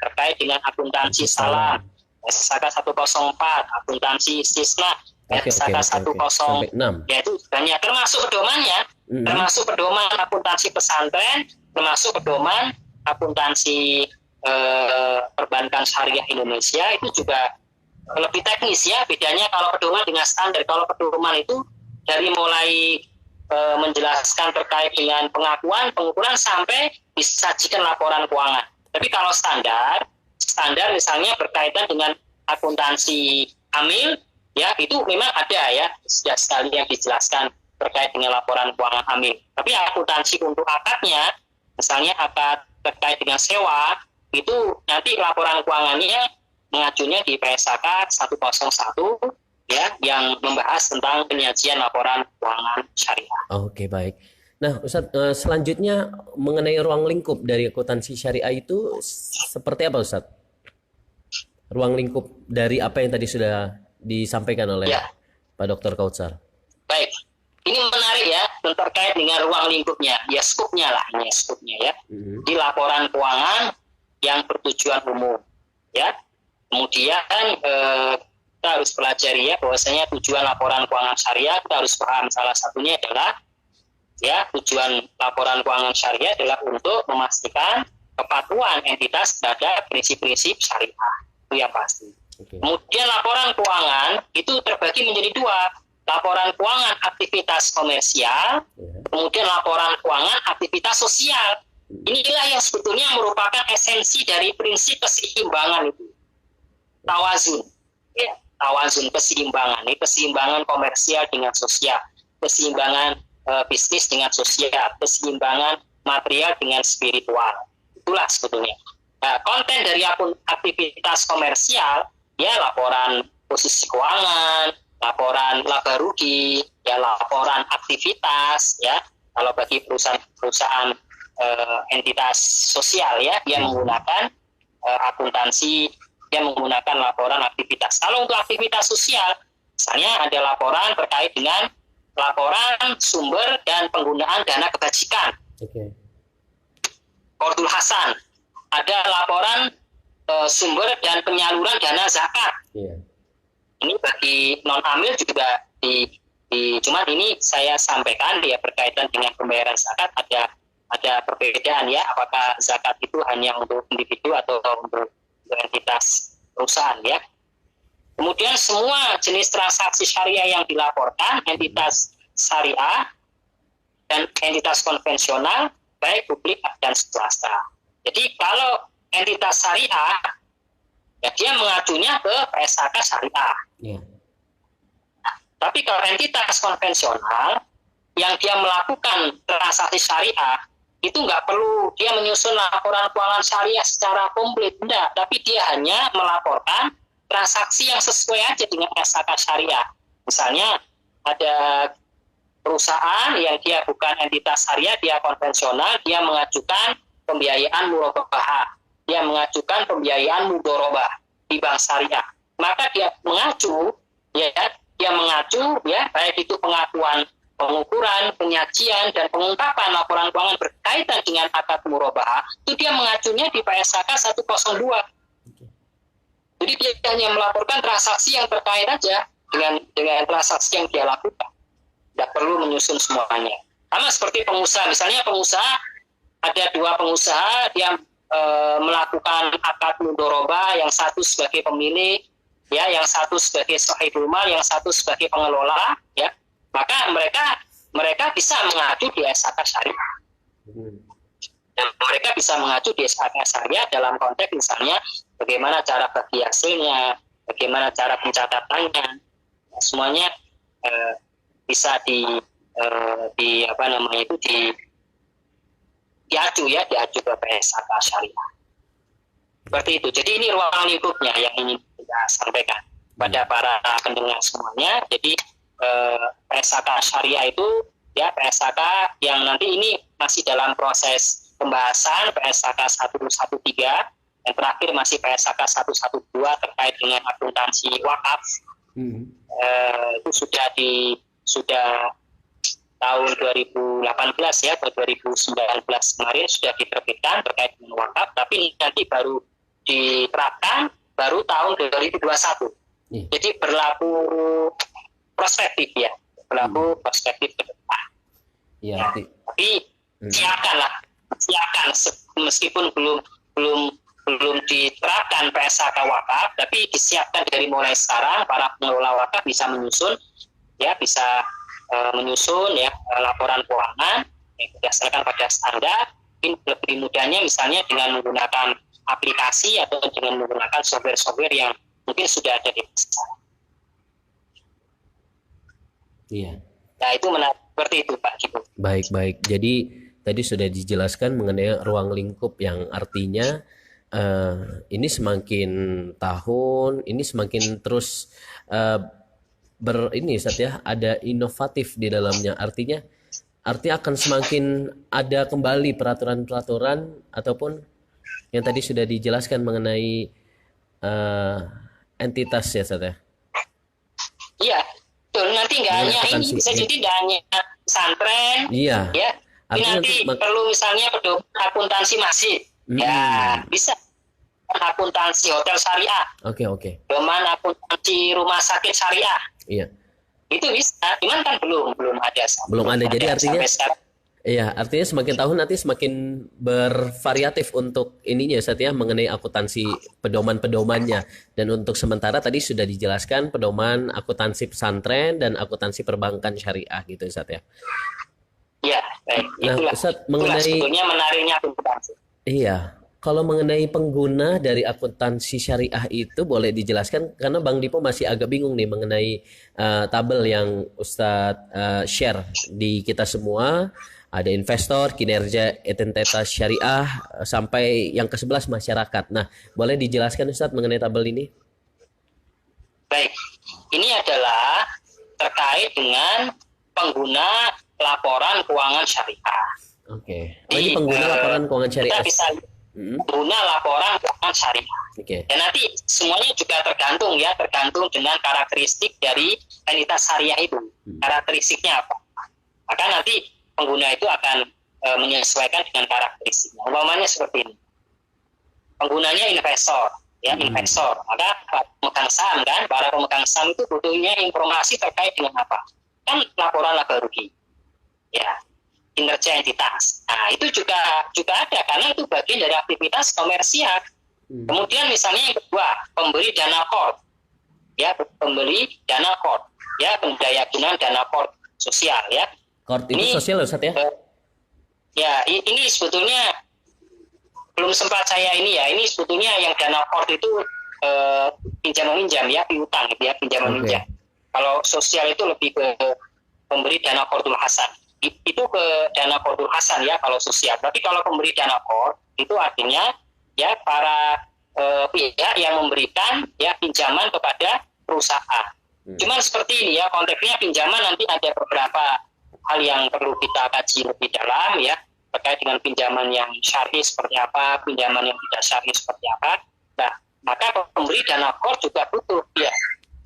terkait dengan akuntansi salam. PSAK 104 akuntansi istisna. PSAK 106 yaitu banyak, termasuk pedomannya, termasuk pedoman akuntansi pesantren, termasuk pedoman akuntansi perbankan syariah Indonesia. Itu juga lebih teknis, ya, bedanya kalau pedoman dengan standar. Kalau pedoman itu dari mulai menjelaskan terkait dengan pengakuan, pengukuran sampai disajikan laporan keuangan. Tapi kalau standar misalnya berkaitan dengan akuntansi amil, ya, itu memang ada, ya, sudah sekali yang dijelaskan terkait dengan laporan keuangan amil. Tapi akuntansi untuk akadnya, misalnya akad terkait dengan sewa, itu nanti laporan keuangannya mengacunya di PSAK 101, ya, yang membahas tentang penyajian laporan keuangan syariah. Oke, baik. Nah, Ustadz, selanjutnya mengenai ruang lingkup dari akuntansi syariah itu seperti apa, Ustadz? Ruang lingkup dari apa yang tadi sudah disampaikan oleh Pak Dr. Kautsar. Baik, ini menarik, ya, terkait dengan ruang lingkupnya, ya, skupnya lah, ini skupnya, ya, di laporan keuangan yang bertujuan umum, ya. Kemudian kita harus pelajari, ya, bahwasanya tujuan laporan keuangan syariah kita harus paham, salah satunya adalah, ya, tujuan laporan keuangan syariah adalah untuk memastikan kepatuhan entitas terhadap prinsip-prinsip syariah, itu yang pasti. Kemudian laporan keuangan itu terbagi menjadi dua, laporan keuangan aktivitas komersial, kemudian laporan keuangan aktivitas sosial. Inilah yang sebetulnya merupakan esensi dari prinsip keseimbangan itu, tawazun, ya, tawazun, keseimbangan, ini keseimbangan komersial dengan sosial, keseimbangan bisnis dengan sosial, keseimbangan material dengan spiritual. Itulah sebetulnya. Nah, konten dari aktivitas komersial ya laporan posisi keuangan, laporan laba rugi, ya laporan aktivitas, ya kalau bagi perusahaan entitas sosial ya dia menggunakan akuntansi, dia menggunakan laporan aktivitas. Kalau untuk aktivitas sosial, misalnya ada laporan terkait dengan laporan sumber dan penggunaan dana kebajikan. Qardul Hasan, ada laporan sumber dan penyaluran dana zakat. Ini bagi non amil juga cuman ini saya sampaikan ya berkaitan dengan pembayaran zakat ada perbedaan ya, apakah zakat itu hanya untuk individu atau untuk entitas perusahaan ya. Kemudian semua jenis transaksi syariah yang dilaporkan, entitas syariah dan entitas konvensional, baik publik dan swasta. Jadi kalau entitas syariah, ya dia mengacunya ke PSHK syariah. Nah, tapi kalau entitas konvensional, yang dia melakukan transaksi syariah, itu nggak perlu dia menyusun laporan keuangan syariah secara komplit, enggak. Tapi dia hanya melaporkan transaksi yang sesuai aja dengan PSHK syariah. Misalnya ada perusahaan yang dia bukan entitas syariah, dia konvensional, dia mengajukan pembiayaan murabahah, dia mengajukan pembiayaan mudorobah di bank syariah. Maka dia mengacu ya baik itu pengakuan, pengukuran, penyajian dan pengungkapan laporan keuangan berkaitan dengan akad murabahah, itu dia mengacunya di PSHK 102. Jadi dia hanya melaporkan transaksi yang terkait aja dengan transaksi yang dia lakukan. Tidak perlu menyusun semuanya. Sama seperti pengusaha, misalnya pengusaha ada dua pengusaha dia melakukan akad mudorobah, yang satu sebagai pemilik, ya, yang satu sebagai sahibul mal, yang satu sebagai pengelola, ya. Maka mereka bisa mengacu di SHK syariah. Dan mereka bisa mengacu di SHK syariah dalam konteks misalnya bagaimana cara bagi hasilnya, bagaimana cara pencatatannya, semuanya bisa diaju ke PSHK syariah. Seperti itu. Jadi ini ruang lingkupnya yang ingin kita sampaikan pada para pendengar semuanya. Jadi PSHK syariah itu ya PSHK yang nanti ini masih dalam proses pembahasan PSHK 113 dan terakhir masih PSHK 112 terkait dengan akuntansi wakaf. Itu sudah tahun 2018 ya, atau 2019 kemarin sudah diterbitkan terkait dengan wakaf, tapi nanti baru diterapkan baru tahun 2021. Jadi berlaku prospektif ya, berlaku prospektif ke depan. Ya, tapi siapkan meskipun belum diterapkan PSHK wakaf, tapi disiapkan dari mulai sekarang. Para pengelola wakaf bisa menyusun ya laporan keuangan yang berdasarkan pada standar. Mungkin lebih mudahnya misalnya dengan menggunakan aplikasi atau dengan menggunakan software yang mungkin sudah ada di pasar. Iya. Nah itu menarik seperti itu Pak Gitu. Baik. Jadi tadi sudah dijelaskan mengenai ruang lingkup yang artinya ini semakin tahun ini semakin terus ada inovatif di dalamnya, artinya akan semakin ada kembali peraturan-peraturan ataupun yang tadi sudah dijelaskan mengenai entitas ya Ustaz ya. Iya, betul. Nanti nggak hanya ini, bisa jadi nggak hanya pesantren. Iya. Ya. Nanti perlu misalnya pedoman akuntansi masjid. Ya, bisa akuntansi hotel syariah. Oke. Pedoman akuntansi rumah sakit syariah. Iya. Itu bisa, cuman kan belum ada. Belum ada. Jadi artinya semakin tahun nanti semakin bervariatif untuk ininya Ustaz ya, mengenai akuntansi pedoman-pedomannya. Dan untuk sementara tadi sudah dijelaskan pedoman akuntansi pesantren dan akuntansi perbankan syariah gitu Ustaz ya. Iya, baik. Nah, Ustaz, mengenai sebetulnya menariknya akuntansi. Iya. Kalau mengenai pengguna dari akuntansi syariah itu boleh dijelaskan, karena Bang Dipo masih agak bingung nih mengenai tabel yang Ustadz share di kita semua. Ada investor, kinerja entitas syariah, sampai yang ke-11 masyarakat. Nah, boleh dijelaskan Ustadz mengenai tabel ini? Baik, ini adalah terkait dengan pengguna laporan keuangan syariah. Oke. Oh, ini pengguna laporan keuangan syariah. Kita bisa pengguna laporan keuangan syariah. Oke. Dan nanti semuanya juga tergantung dengan karakteristik dari entitas syariah itu. Karakteristiknya apa? Maka nanti pengguna itu akan menyesuaikan dengan karakteristiknya. Umpamanya seperti ini. Penggunanya investor, ya investor. Maka pemegang saham kan, para pemegang saham itu butuhnya informasi terkait dengan apa? Kan laporan laba rugi. Ya, kinerja entitas. Nah, itu juga ada karena itu bagian dari aktivitas komersial. Kemudian misalnya yang kedua, pemberi dana kor. Ya, pemberi dana kor. Ya, pendaya gunaan dana kor sosial ya. Kor itu ini, sosial Ustaz ya? Ya, ini sebetulnya belum sempat saya ini ya. Ini sebetulnya yang dana kor itu pinjam meminjam ya, piutang gitu ya, pinjam meminjam. Kalau sosial itu lebih ke pemberi dana qardul hasan. Itu ke dana qardul hasan ya kalau sosial. Tapi kalau pemberi dana qard itu artinya ya para pihak yang memberikan ya pinjaman kepada perusahaan. Cuman seperti ini ya, konteksnya pinjaman nanti ada beberapa hal yang perlu kita kaji lebih dalam ya, terkait dengan pinjaman yang syar'i seperti apa, pinjaman yang tidak syar'i seperti apa. Nah, maka pemberi dana qard juga butuh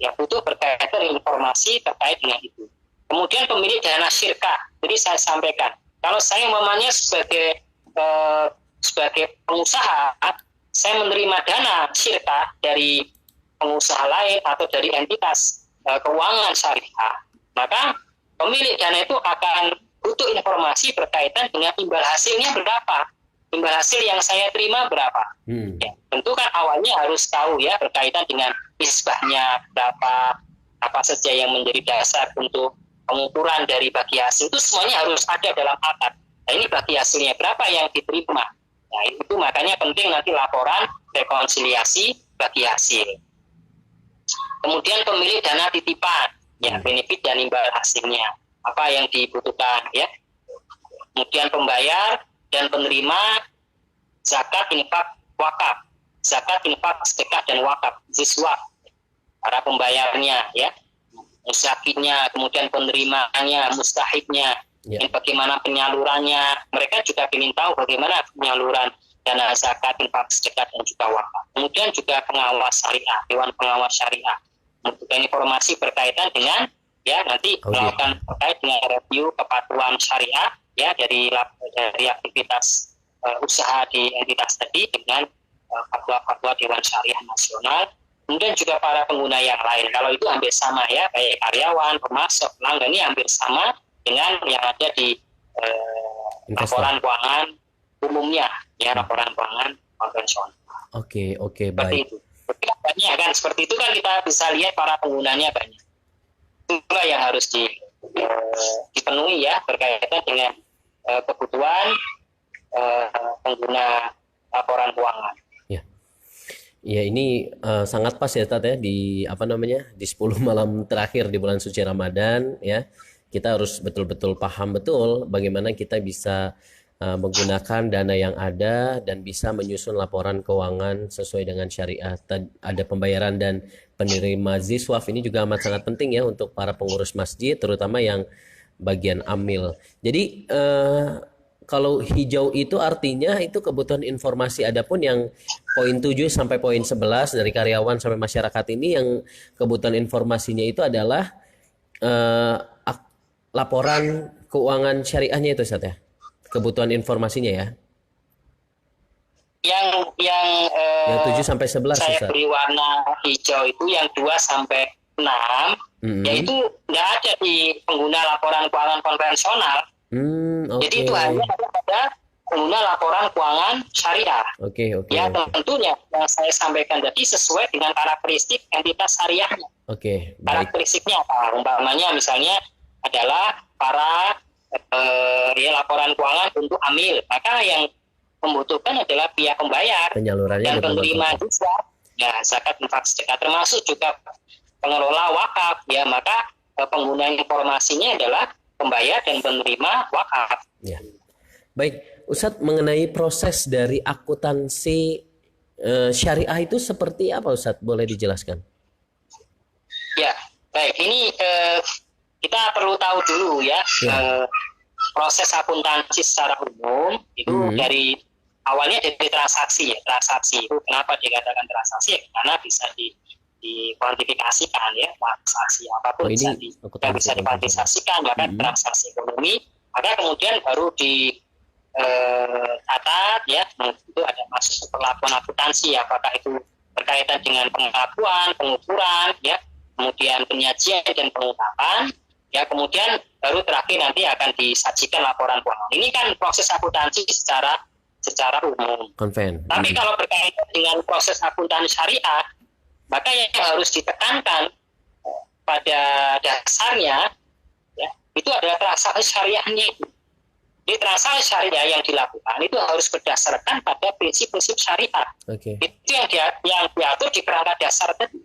ya butuh berkaitan dengan informasi terkait dengan itu. Kemudian pemilik dana syirkah. Jadi saya sampaikan, kalau saya umpamanya sebagai pengusaha, saya menerima dana syirkah dari pengusaha lain atau dari entitas keuangan syariah, maka pemilik dana itu akan butuh informasi berkaitan dengan imbal hasilnya berapa, imbal hasil yang saya terima berapa. Ya, tentu kan awalnya harus tahu ya berkaitan dengan nisbahnya berapa, apa saja yang menjadi dasar untuk pengukuran dari bagi hasil, itu semuanya harus ada dalam akad. Nah, ini bagi hasilnya berapa yang diterima. Nah, itu makanya penting nanti laporan rekonsiliasi bagi hasil. Kemudian pemilik dana titipan, ya benefit dan imbal hasilnya, apa yang dibutuhkan ya. Kemudian pembayar dan penerima zakat, infak, wakaf, zakat, infak, sedekah dan wakaf, ziswaf, para pembayarnya ya, musakinnya, kemudian penerimanya, mustahiknya, bagaimana penyalurannya. Mereka juga ingin tahu bagaimana penyaluran dana zakat, infak, sedekah dan juga wakaf. Kemudian juga pengawas syariah, dewan pengawas syariah, membutuhkan informasi berkaitan dengan ya nanti melakukan terkait dengan review kepatuhan syariah ya dari aktivitas usaha di entitas tadi dengan fatwa-fatwa Dewan Syariah Nasional. Kemudian juga para pengguna yang lain, kalau itu hampir sama ya, kayak karyawan, pemasok, pelanggan, ini hampir sama dengan yang ada di laporan keuangan umumnya ya, laporan keuangan konvensional. Oke, baik. Itu. Banyak kan, seperti itu kan kita bisa lihat para penggunanya banyak. Itulah yang harus dipenuhi ya berkaitan dengan kebutuhan pengguna laporan keuangan. Ya ini sangat pas ya Tat ya di di 10 malam terakhir di bulan suci Ramadan ya. Kita harus betul-betul paham betul bagaimana kita bisa menggunakan dana yang ada dan bisa menyusun laporan keuangan sesuai dengan syariah. Ada pembayaran dan penerima ziswaf, ini juga amat sangat penting ya untuk para pengurus masjid terutama yang bagian amil. Jadi kalau hijau itu artinya itu kebutuhan informasi. Adapun yang poin 7 sampai poin 11 dari karyawan sampai masyarakat ini yang kebutuhan informasinya itu adalah laporan keuangan syariahnya itu Ustaz ya. Kebutuhan informasinya ya. Yang 7 sampai 11 saya Ustaz. beri warna hijau itu yang 2 sampai 6 yaitu enggak ada di pengguna laporan keuangan konvensional. Jadi itu hanya ada pada pengguna laporan keuangan syariah. Ya tentunya yang saya sampaikan tadi sesuai dengan karakteristik entitas syariahnya. Karakteristiknya apa? Umpamanya misalnya adalah para laporan keuangan untuk amil, maka yang membutuhkan adalah pihak pembayar dan penerima juga. Ya zakat, infak, sedekah, termasuk juga pengelola wakaf. Ya maka pengguna informasinya adalah pembayar dan penerima wakaf. Ya. Baik, Ustadz, mengenai proses dari akuntansi syariah itu seperti apa Ustadz? Boleh dijelaskan? Baik, ini kita perlu tahu dulu ya, proses akuntansi secara umum itu dari awalnya dari transaksi ya. Transaksi itu kenapa dikatakan transaksi? Ya, karena bisa dikuantifikasikan ya, transaksi apapun bisa dikuantifikasikan, maka transaksi ekonomi, maka kemudian baru catat ya, itu ada masuk perlakuan akuntansi, apakah itu berkaitan dengan pengakuan, pengukuran ya, kemudian penyajian dan pengungkapan ya, kemudian baru terakhir nanti akan disajikan laporan keuangan. Ini kan proses akuntansi secara umum. Tapi kalau berkaitan dengan proses akuntansi syariah, maka yang harus ditekankan pada dasarnya ya, itu adalah transaksi syariahnya itu. Di transaksi syariah yang dilakukan itu harus berdasarkan pada prinsip-prinsip syariah. Itu yang diatur di kerangka dasar tadi.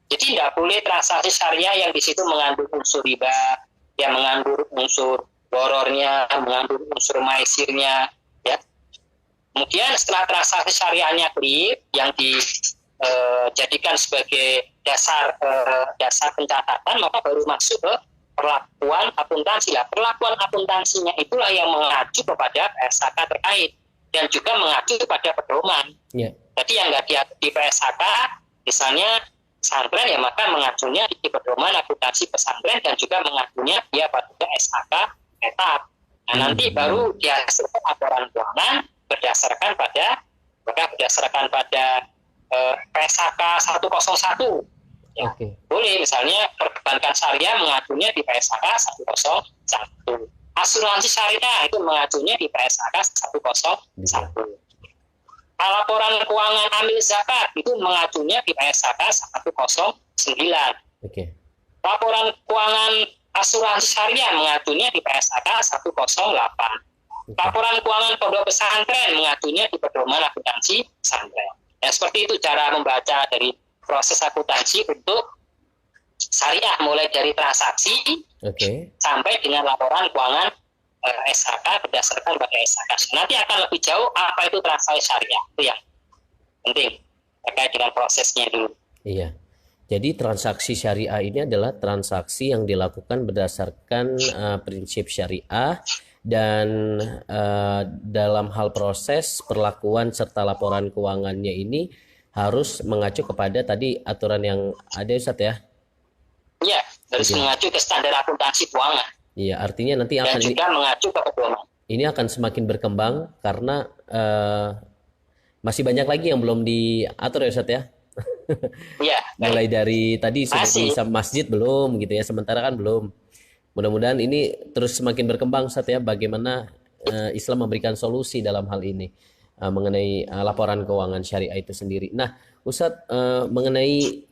Jadi tidak boleh transaksi syariah yang di situ mengandung unsur riba, yang mengandung unsur borornya, mengandung unsur maisirnya, ya. Kemudian setelah transaksi syariahnya clear, yang dijadikan sebagai dasar pencatatan, maka baru masuk ke perlakuan akuntansi. Perlakuan akuntansinya itulah yang mengacu kepada PSAK terkait dan juga mengacu kepada pedoman. Jadi yang nggak diatur di PSAK, misalnya pesantren, ya maka mengacunya di pedoman akuntansi pesantren dan juga mengacunya dia pada SAK etap. Nah, nanti baru dihasilkan laporan keuangan berdasarkan pada PSAK 101. Ya, boleh misalnya perbankan syariah mengacunya di PSAK 101. Asuransi syariah itu mengacunya di PSAK 101. Laporan keuangan amil zakat itu mengacunya di PSAK 109. Laporan keuangan asuransi syariah mengacunya di PSAK 108. Laporan keuangan pondok pesantren mengacunya di pedoman akuntansi pesantren. Ya, seperti itu cara membaca dari proses akuntansi untuk syariah, mulai dari transaksi sampai dengan laporan keuangan SHK berdasarkan pada SHK. Nanti akan lebih jauh apa itu transaksi syariah, itu yang penting terkait dengan prosesnya dulu. Iya. Jadi transaksi syariah ini adalah transaksi yang dilakukan berdasarkan prinsip syariah dan dalam hal proses perlakuan serta laporan keuangannya ini harus mengacu kepada tadi aturan yang ada, Ustadz ya? Iya, harus mengacu ke standar akuntansi keuangan. Iya, artinya nanti akan juga mengacu ke pedoman. Ini akan semakin berkembang karena masih banyak lagi yang belum diatur ya, Ustadz ya? Iya. Mulai dari tadi seperti masjid belum gitu ya, sementara kan belum. Mudah-mudahan ini terus semakin berkembang, Ustadz ya, bagaimana Islam memberikan solusi dalam hal ini mengenai laporan keuangan syariah itu sendiri. Nah, Ustadz, mengenai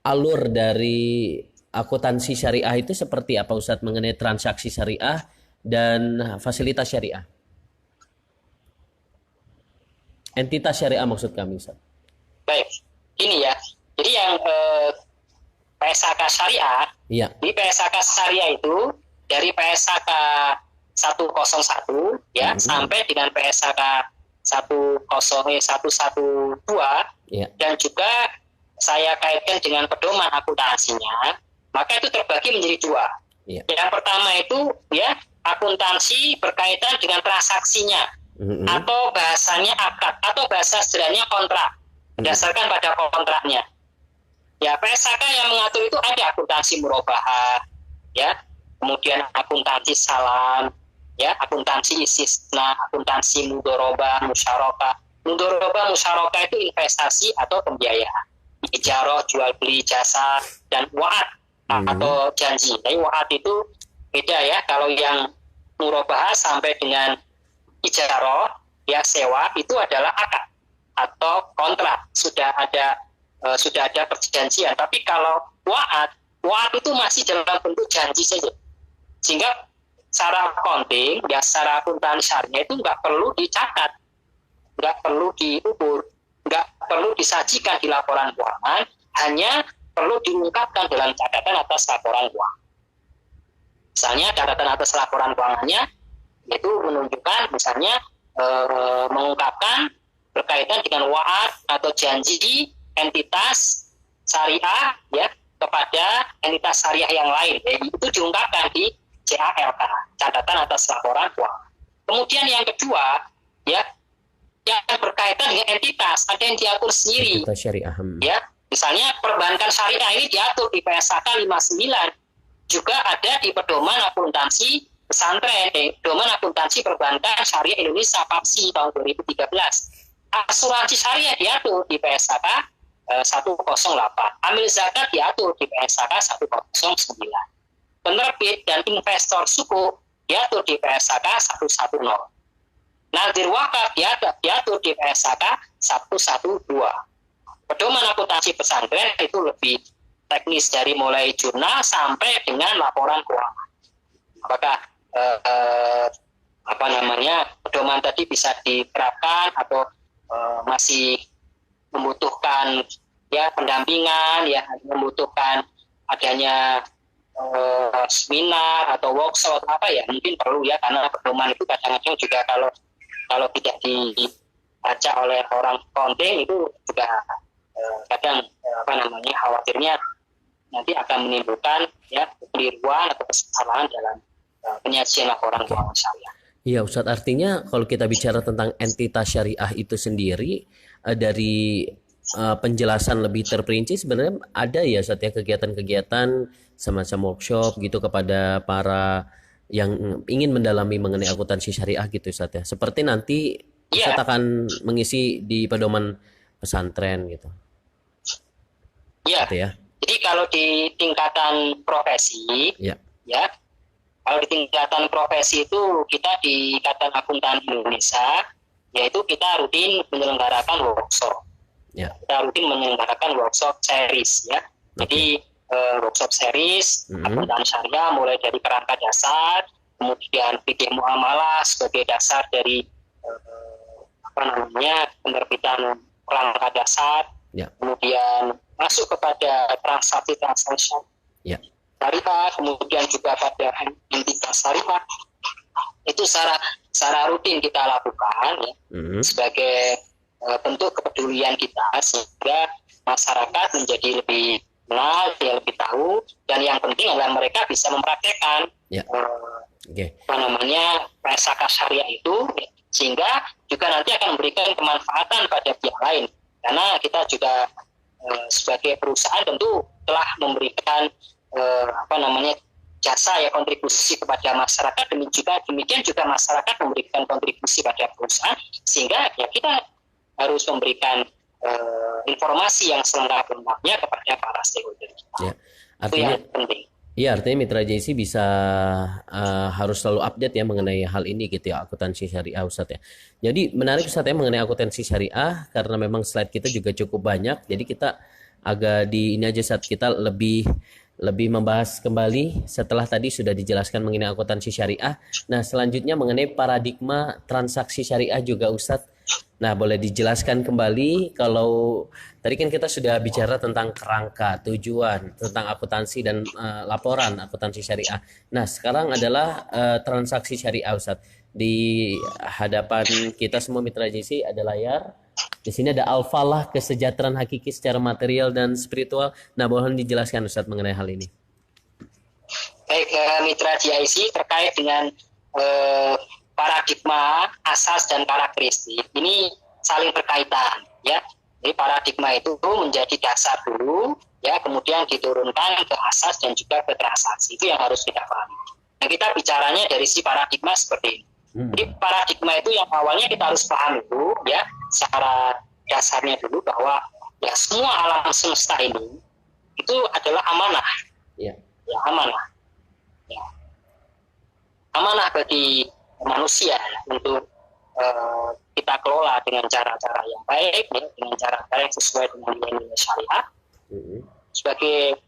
alur dari akuntansi syariah itu seperti apa, Ustadz, mengenai transaksi syariah dan fasilitas syariah? Entitas syariah maksud kami, Ustadz. Baik, ini ya. Jadi yang PSAK syariah, di PSAK syariah itu dari PSAK 101 ya sampai dengan PSAK 10112 dan juga saya kaitkan dengan pedoman akuntansinya, maka itu terbagi menjadi dua. Yang pertama itu ya akuntansi berkaitan dengan transaksinya atau bahasanya akad atau bahasa sederhananya kontrak berdasarkan pada kontraknya. Ya, PSAK yang mengatur itu ada akuntansi murabahah, ya, kemudian akuntansi salam, ya, akuntansi istisna, akuntansi mudharabah, musyarakah. Mudharabah, musyarakah itu investasi atau pembiayaan. Ijarah, jual beli jasa, dan wa'ad atau janji. Tapi wa'ad itu beda ya, kalau yang murabahah sampai dengan ijarah, ya sewa, itu adalah akad atau kontrak, sudah ada perjanjian. Tapi kalau wa'ad itu masih dalam bentuk janji saja, sehingga secara accounting ya, secara akuntansi syariah itu nggak perlu dicatat, nggak perlu diukur, nggak perlu disajikan di laporan keuangan, hanya perlu diungkapkan dalam catatan atas laporan keuangan. Misalnya catatan atas laporan keuangannya itu menunjukkan misalnya mengungkapkan berkaitan dengan wa'ad atau janji entitas syariah ya kepada entitas syariah yang lain. Itu diungkapkan di CALK, catatan atas laporan keuangan. Kemudian yang kedua, ya, yang berkaitan dengan entitas, ada yang diatur sendiri. Entitas syariah. Ya, misalnya perbankan syariah ini diatur di PSAK 59, juga ada di pedoman akuntansi pesantren, pedoman akuntansi perbankan syariah Indonesia PAPSI tahun 2013. Asuransi syariah diatur di PSAK 108. Amil zakat diatur di PSAK 109. Penerbit dan investor suku diatur di PSAK 110. Nazir wakaf diatur di PSAK 112. Pedoman akuntansi pesantren itu lebih teknis, dari mulai jurnal sampai dengan laporan keuangan. Apakah pedoman tadi bisa diterapkan atau masih membutuhkan ya pendampingan, ya membutuhkan adanya seminar atau workshop mungkin perlu ya, karena pedoman itu kadang-kadang juga kalau tidak dibaca oleh orang accounting itu juga kadang khawatirnya nanti akan menimbulkan ya kekeliruan atau kesalahan dalam penyajian laporan keuangan syariah. Iya Ustadz, artinya kalau kita bicara tentang entitas syariah itu sendiri, dari penjelasan lebih terperinci sebenarnya ada ya Ustadz ya kegiatan-kegiatan semacam workshop gitu kepada para yang ingin mendalami mengenai akuntansi syariah gitu Ustadz ya. Seperti nanti Ustadz akan mengisi di pedoman pesantren gitu. Iya. Gitu ya. Jadi kalau di tingkatan profesi, ya kalau di tingkatan profesi itu kita di Ikatan Akuntan Indonesia, yaitu kita rutin menyelenggarakan workshop. Ya. Kita rutin menyelenggarakan workshop series ya. Jadi workshop series akuntan syariah mulai dari kerangka dasar, kemudian fikih muamalah sebagai dasar dari penerbitan kerangka dasar, kemudian masuk kepada transaksi syariah, kemudian juga pada entitas syariah. Itu secara rutin kita lakukan ya, sebagai bentuk kepedulian kita, sehingga masyarakat menjadi lebih kenal, dia lebih tahu, dan yang penting adalah mereka bisa mempraktekkan PSAK syariah itu, sehingga juga nanti akan memberikan kemanfaatan pada pihak lain, karena kita juga sebagai perusahaan tentu telah memberikan jasa ya, kontribusi kepada masyarakat, demikian juga masyarakat memberikan kontribusi pada perusahaan, sehingga ya kita harus memberikan informasi yang selengkap-lengkapnya kepada para stakeholder kita. Ya, artinya, itu yang penting. Iya, artinya Mitra JC bisa harus selalu update ya mengenai hal ini gitu ya, akuntansi syariah Ustadz ya. Jadi menarik Ustadz ya mengenai akuntansi syariah, karena memang slide kita juga cukup banyak. Jadi kita agak di ini aja saat kita lebih membahas kembali setelah tadi sudah dijelaskan mengenai akuntansi syariah. Nah, selanjutnya mengenai paradigma transaksi syariah juga Ustadz. Nah, boleh dijelaskan kembali, kalau tadi kan kita sudah bicara tentang kerangka, tujuan, tentang akuntansi dan laporan akuntansi syariah. Nah, sekarang adalah transaksi syariah Ustadz. Di hadapan kita semua Mitra JC ada layar. Di sini ada al-falah, kesejahteraan hakiki secara material dan spiritual. Nah, mohon dijelaskan Ustadz mengenai hal ini. Baik, Mitra JC terkait dengan paradigma, asas dan karakteristik ini saling berkaitan ya. Jadi paradigma itu menjadi dasar dulu ya, kemudian diturunkan ke asas dan juga ke transaksi. Itu yang harus kita pahami. Nah, kita bicaranya dari si paradigma seperti ini. Jadi paradigma itu yang awalnya kita harus paham dulu ya, secara dasarnya dulu bahwa ya semua alam semesta ini itu adalah amanah. Ya, amanah. Ya. Amanah bagi manusia ya, untuk kita kelola dengan cara-cara yang baik ya, dengan cara-cara yang sesuai dengan nilai syariah, sebagai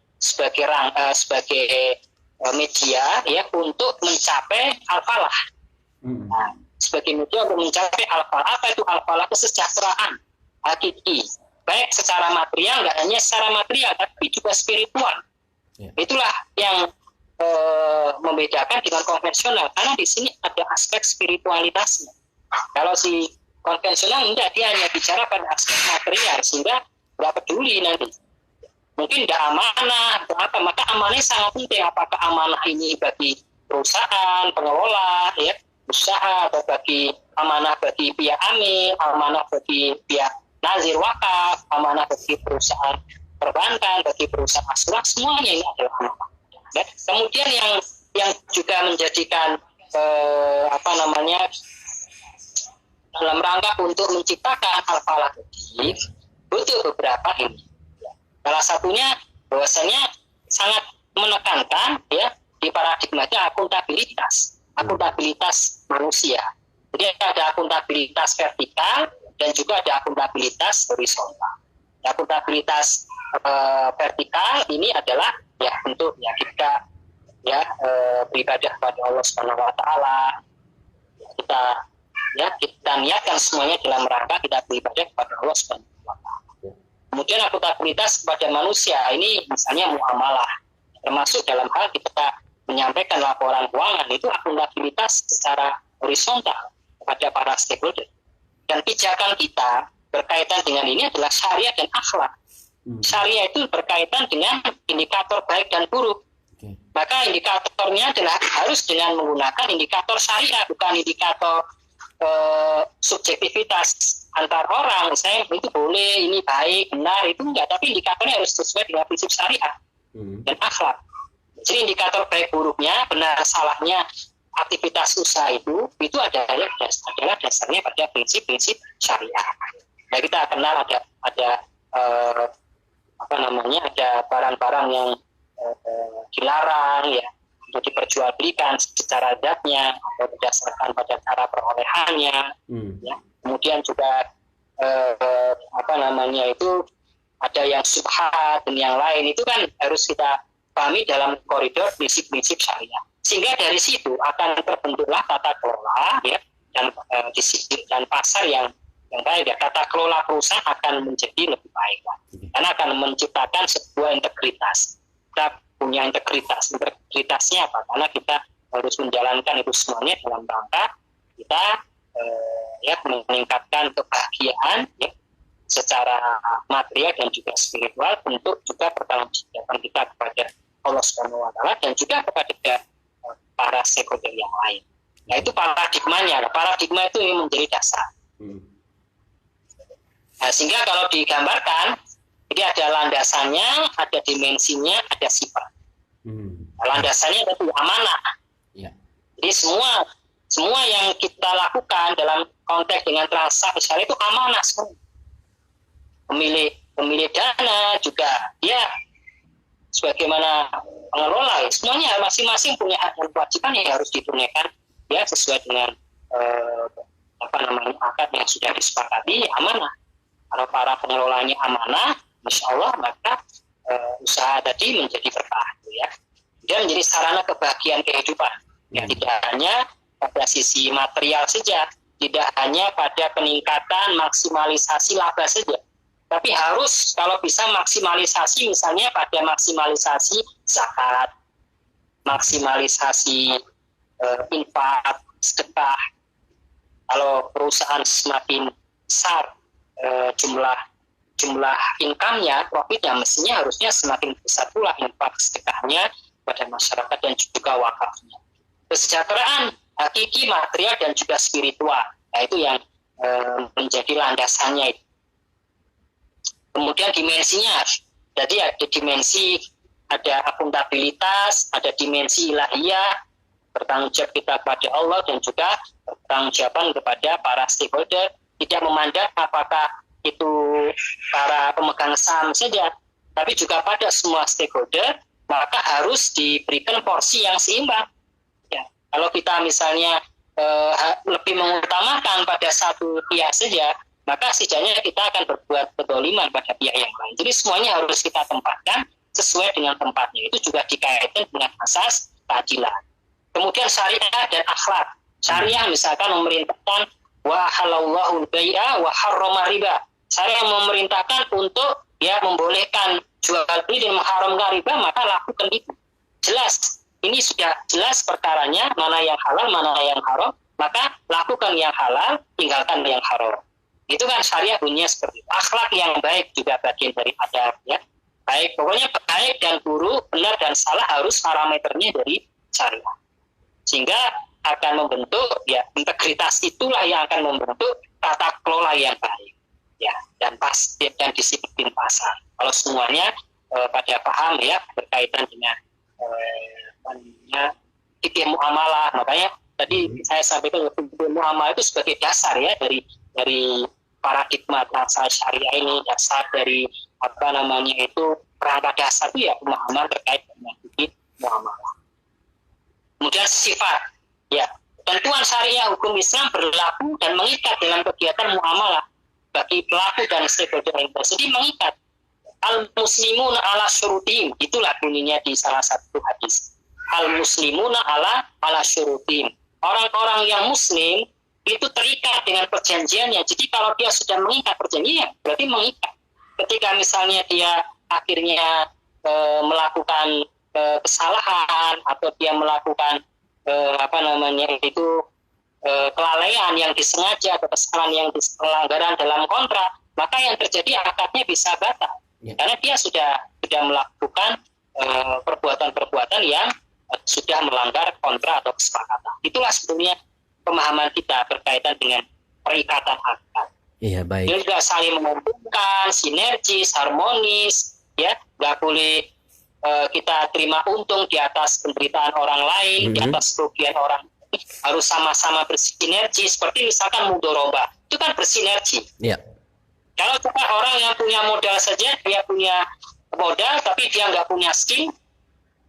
media ya untuk mencapai al-falah. Nah, sebagai media untuk mencapai al-falah. Apa itu al-falah? Kesejahteraan hakiki, baik secara material, nggak hanya secara material tapi juga spiritual. Itulah yang membedakan dengan konvensional, karena di sini ada aspek spiritualitasnya. Kalau si konvensional enggak, dia hanya bicara pada aspek material, sehingga nggak peduli nanti mungkin tidak amanah atau apa, maka amanah sangat penting. Apakah amanah ini bagi perusahaan, pengelola, ya, usaha, atau bagi amanah bagi pihak amil, amanah bagi pihak nazir wakaf, amanah bagi perusahaan perbankan, bagi perusahaan asuransi, semuanya ini adalah amanah. Ya. Kemudian yang juga menjadikan dalam rangka untuk menciptakan al-falah tadi butuh beberapa ini. Salah satunya bahwasanya sangat menekankan ya di paradigmanya akuntabilitas manusia. Jadi ada akuntabilitas vertikal dan juga ada akuntabilitas horizontal. Akuntabilitas vertikal ini adalah ya untuk ya kita ya beribadah kepada Allah Subhanahu wa taala. Kita niatkan semuanya dalam rangka kita beribadah kepada Allah Subhanahu wa taala. Kemudian akuntabilitas kepada manusia ini misalnya muamalah, termasuk dalam hal kita menyampaikan laporan keuangan, itu akuntabilitas secara horizontal kepada para stakeholder. Dan pijakan kita berkaitan dengan ini adalah syariat dan akhlak. Syariah itu berkaitan dengan indikator baik dan buruk. Maka indikatornya adalah harus dengan menggunakan indikator syariah, bukan indikator subjektivitas antar orang. Misalnya itu boleh, ini baik, benar, itu enggak. Tapi indikatornya harus sesuai dengan prinsip syariah dan akhlak. Jadi indikator baik buruknya, benar salahnya aktivitas usaha itu adalah dasarnya pada prinsip-prinsip syariah. Nah, kita kenal ada ada barang-barang yang dilarang ya untuk diperjualbelikan secara adatnya atau berdasarkan pada cara perolehannya. Ya. Kemudian juga itu ada yang subhat dan yang lain, itu kan harus kita pahami dalam koridor prinsip-prinsip syariah. Sehingga dari situ akan terbentuklah tata kelola ya disiplin dan pasar yang baik. Ya. Tata kelola perusahaan akan menjadi lebih baik karena akan menciptakan sebuah integritas. Kita punya integritasnya apa? Karena kita harus menjalankan itu semuanya dalam rangka kita meningkatkan kebahagiaan ya, secara material dan juga spiritual, bentuk juga pertanggungjawaban kita kepada Allah Subhanahu wa taala dan juga kepada para stakeholder yang lain. Nah, itu paradigmanya. Paradigma itu menjadi dasar. Nah, sehingga kalau digambarkan, jadi ada landasannya, ada dimensinya, ada sifat. Landasannya itu amanah. Ya. Jadi semua yang kita lakukan dalam konteks dengan transaksi syariah itu amanah semua. Pemilik dana juga ya sebagaimana pengelola, semuanya masing-masing punya hak dan kewajiban yang harus ditunaikan ya sesuai dengan akad yang sudah disepakati, amanah. Kalau para pengelolanya amanah, Masya Allah, maka usaha tadi menjadi berkah ya. Dan menjadi sarana kebahagiaan kehidupan. Ya, tidak hanya pada sisi material saja, tidak hanya pada peningkatan maksimalisasi laba saja, tapi harus kalau bisa maksimalisasi misalnya pada maksimalisasi zakat, maksimalisasi infak, sedekah. Kalau perusahaan semakin besar jumlah income-nya, profitnya, mestinya harusnya semakin besar pula infak sedekahnya pada masyarakat dan juga wakafnya. Kesejahteraan hakiki, material dan juga spiritual. Nah, itu yang menjadi landasannya. Kemudian dimensinya, jadi ada dimensi, ada akuntabilitas, ada dimensi ilahiyah, bertanggung jawab kita kepada Allah dan juga bertanggung jawaban kepada para stakeholder. Tidak memandang apakah itu para pemegang saham saja, tapi juga pada semua stakeholder, maka harus diberikan porsi yang seimbang. Ya, kalau kita misalnya lebih mengutamakan pada satu pihak saja, maka setidaknya kita akan berbuat kedoliman pada pihak yang lain. Jadi semuanya harus kita tempatkan sesuai dengan tempatnya. Itu juga dikaitkan dengan asas keadilan. Kemudian syariah dan akhlak. Syariah misalkan memerintahkan wa halallahu al-bai'a wa harrama riba. Syariah memerintahkan untuk membolehkan jual beli dan mengharamkan riba, maka lakukan itu. Jelas, ini sudah jelas perkaranya, mana yang halal, mana yang haram, maka lakukan yang halal, tinggalkan yang haram. Itu kan syariah bunyinya seperti itu. Akhlak yang baik juga bagian dari adab ya. Baik, pokoknya baik dan buruk, benar dan salah harus parameternya dari syariah. Sehingga akan membentuk ya integritas itulah yang akan membentuk tata kelola yang baik. Ya, dan pasti dan disiplin pasar. Kalau semuanya pada paham ya berkaitan dengan fikih muamalah. Makanya tadi saya sampaikan fikih muamalah itu sebagai dasar ya dari paradigma transaksi syariah ini, dasar dari perangkat dasar itu ya pemahaman terkait dengan fikih muamalah. Kemudian sifat, ya tentuan syariah hukum Islam berlaku dan mengikat dalam kegiatan muamalah bagi pelaku dan stakeholder yang bersedia mengikat. Al-muslimuna ala syurutim, itulah bunyinya di salah satu hadis. Al-muslimuna ala syurutim. Orang-orang yang muslim itu terikat dengan perjanjiannya. Jadi kalau dia sudah mengikat perjanjiannya, berarti mengikat. Ketika misalnya dia akhirnya melakukan kesalahan atau dia melakukan kelalaian yang disengaja atau kesalahan yang pelanggaran dalam kontrak, maka yang terjadi akadnya bisa batal. Karena dia sudah melakukan perbuatan-perbuatan yang sudah melanggar kontrak atau kesepakatan. Itulah sebetulnya pemahaman kita berkaitan dengan perikatan akad. Iya, baik. Dia juga saling menguntungkan, sinergis, harmonis, ya, nggak boleh kita terima untung di atas penderitaan orang lain, di atas kerugian orang lain. Harus sama-sama bersinergi. Seperti misalkan mudoroba, itu kan bersinergi. Iya. Kalau cuma orang yang punya modal saja, dia punya modal tapi dia nggak punya skill,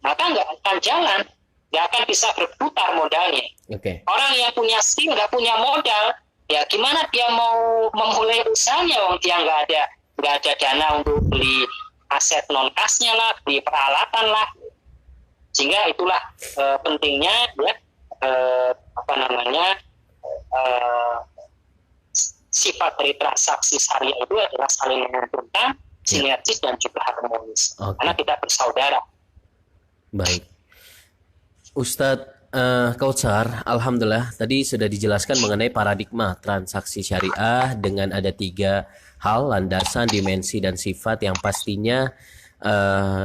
maka nggak akan jalan, nggak akan bisa berputar modalnya. Okay. Orang yang punya skill nggak punya modal, ya gimana dia mau memulai usahanya? Wong dia nggak ada dana untuk beli aset non kasnya lah, beli peralatan lah. Sehingga itulah pentingnya ya sifat dari transaksi syariah itu adalah saling menguntungkan, sinergis dan juga harmonis. Okay. Karena kita bersaudara. Baik, Ustadz Kautsar, alhamdulillah tadi sudah dijelaskan mengenai paradigma transaksi syariah dengan ada 3 hal, landasan, dimensi, dan sifat yang pastinya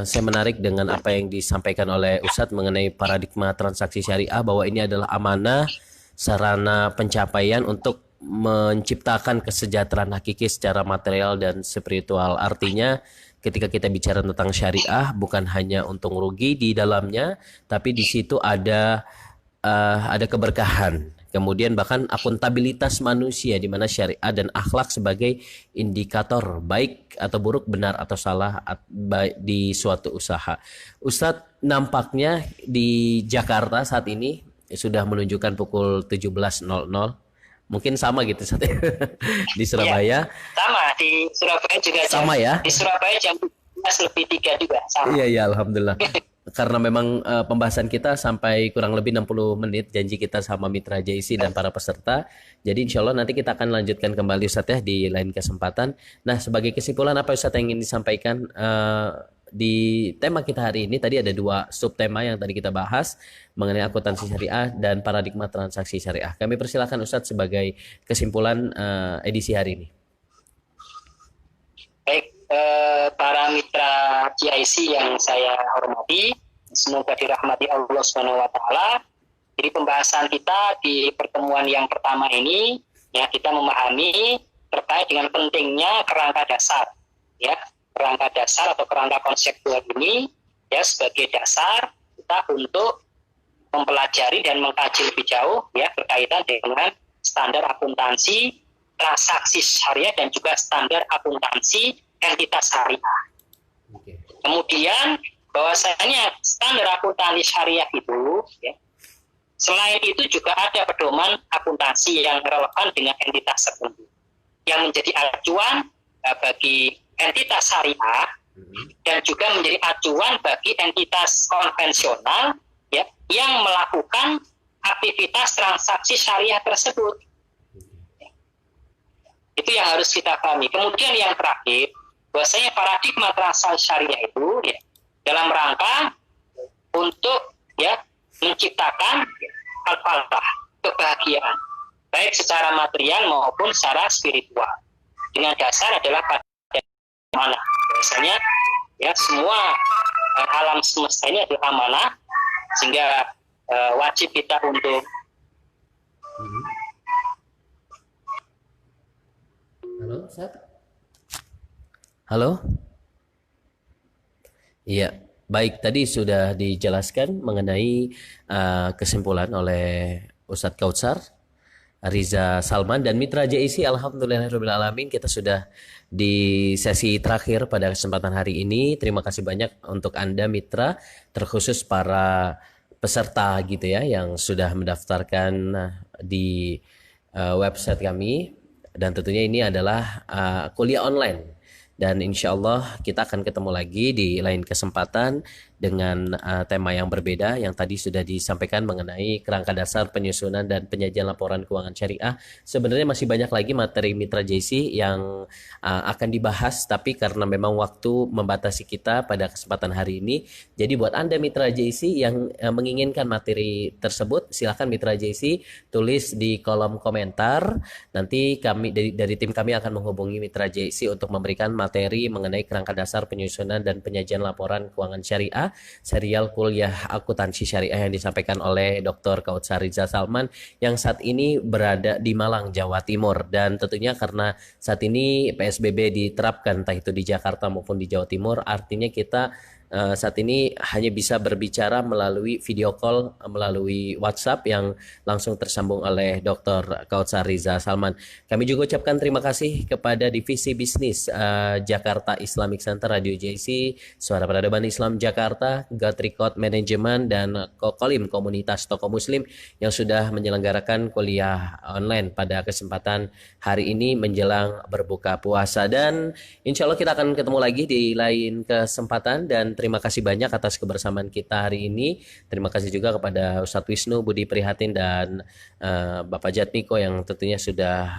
saya menarik dengan apa yang disampaikan oleh Ustadz mengenai paradigma transaksi syariah, bahwa ini adalah amanah, sarana pencapaian untuk menciptakan kesejahteraan hakiki secara material dan spiritual. Artinya ketika kita bicara tentang syariah, bukan hanya untung rugi di dalamnya, tapi di situ ada keberkahan. Kemudian bahkan akuntabilitas manusia, di mana syariat dan akhlak sebagai indikator baik atau buruk, benar atau salah di suatu usaha. Ustadz, nampaknya di Jakarta saat ini sudah menunjukkan pukul 17.00. Mungkin sama gitu di Surabaya. Ya, sama di Surabaya juga. Sama ya. Di Surabaya jam 17:03 juga. Sama. Iya, alhamdulillah. Karena memang pembahasan kita sampai kurang lebih 60 menit, janji kita sama Mitra JIC dan para peserta. Jadi insya Allah nanti kita akan lanjutkan kembali Ustadz ya di lain kesempatan. Nah, sebagai kesimpulan apa Ustadz yang ingin disampaikan di tema kita hari ini? Tadi ada 2 subtema yang tadi kita bahas mengenai akuntansi syariah dan paradigma transaksi syariah. Kami persilakan Ustadz sebagai kesimpulan edisi hari ini. Baik, para mitra GIC yang saya hormati, semoga dirahmati Allah SWT. Jadi pembahasan kita di pertemuan yang pertama ini, ya kita memahami terkait dengan pentingnya kerangka dasar, ya kerangka dasar atau kerangka konseptual ini, ya sebagai dasar kita untuk mempelajari dan mengkaji lebih jauh, ya berkaitan dengan standar akuntansi transaksi syariah dan juga standar akuntansi entitas syariah. Okay. Kemudian bahwasanya standar akuntansi syariah itu, ya, selain itu juga ada pedoman akuntansi yang relevan dengan entitas tertentu yang menjadi acuan bagi entitas syariah dan juga menjadi acuan bagi entitas konvensional, ya, yang melakukan aktivitas transaksi syariah tersebut. Itu yang harus kita pahami. Kemudian yang terakhir, bahwasanya paradigma transaksi syariah itu, ya, dalam rangka untuk, ya, menciptakan al-falah, kebahagiaan, baik secara material maupun secara spiritual. Dengan dasar adalah pada mana? Biasanya Ya, semua alam semesta ini adalah amanah, sehingga wajib kita untuk Halo, Sat? Halo? Iya, baik. Tadi sudah dijelaskan mengenai kesimpulan oleh Ustadz Kautsar Riza Salman dan Mitra JIC. Alhamdulillahirrahmanirrahim, kita sudah di sesi terakhir pada kesempatan hari ini. Terima kasih banyak untuk Anda Mitra, terkhusus para peserta gitu ya yang sudah mendaftarkan di website kami, dan tentunya ini adalah kuliah online. Dan insya Allah kita akan ketemu lagi di lain kesempatan dengan tema yang berbeda yang tadi sudah disampaikan mengenai kerangka dasar penyusunan dan penyajian laporan keuangan syariah. Sebenarnya masih banyak lagi materi Mitra JC yang akan dibahas, tapi karena memang waktu membatasi kita pada kesempatan hari ini, jadi buat Anda Mitra JC yang menginginkan materi tersebut, silakan Mitra JC tulis di kolom komentar. Nanti kami dari tim kami akan menghubungi Mitra JC untuk memberikan materi mengenai kerangka dasar penyusunan dan penyajian laporan keuangan syariah, serial kuliah akuntansi syariah yang disampaikan oleh Dr. Kautsar Riza Salman yang saat ini berada di Malang, Jawa Timur. Dan tentunya karena saat ini PSBB diterapkan entah itu di Jakarta maupun di Jawa Timur, artinya kita saat ini hanya bisa berbicara melalui video call, melalui WhatsApp yang langsung tersambung oleh Dr. Kautsar Riza Salman. Kami juga ucapkan terima kasih kepada Divisi Bisnis Jakarta Islamic Center Radio JC, Suara Peradaban Islam Jakarta, Gatrikot Manajemen, dan Kokolim Komunitas Tokoh Muslim yang sudah menyelenggarakan kuliah online pada kesempatan hari ini menjelang berbuka puasa. Dan insya Allah kita akan ketemu lagi di lain kesempatan, dan terima kasih banyak atas kebersamaan kita hari ini. Terima kasih juga kepada Ustadz Wisnu Budi Prihatin dan Bapak Jatmiko yang tentunya sudah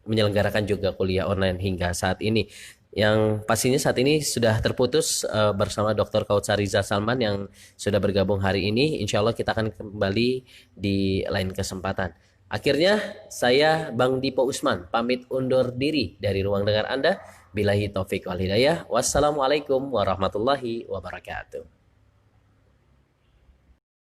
menyelenggarakan juga kuliah online hingga saat ini. Yang pastinya saat ini sudah terputus bersama Dr. Kautsar Riza Salman yang sudah bergabung hari ini. Insya Allah kita akan kembali di lain kesempatan. Akhirnya saya Bang Dipo Usman pamit undur diri dari ruang dengar Anda. Billahi taufik wal hidayah. Wassalamualaikum warahmatullahi wabarakatuh.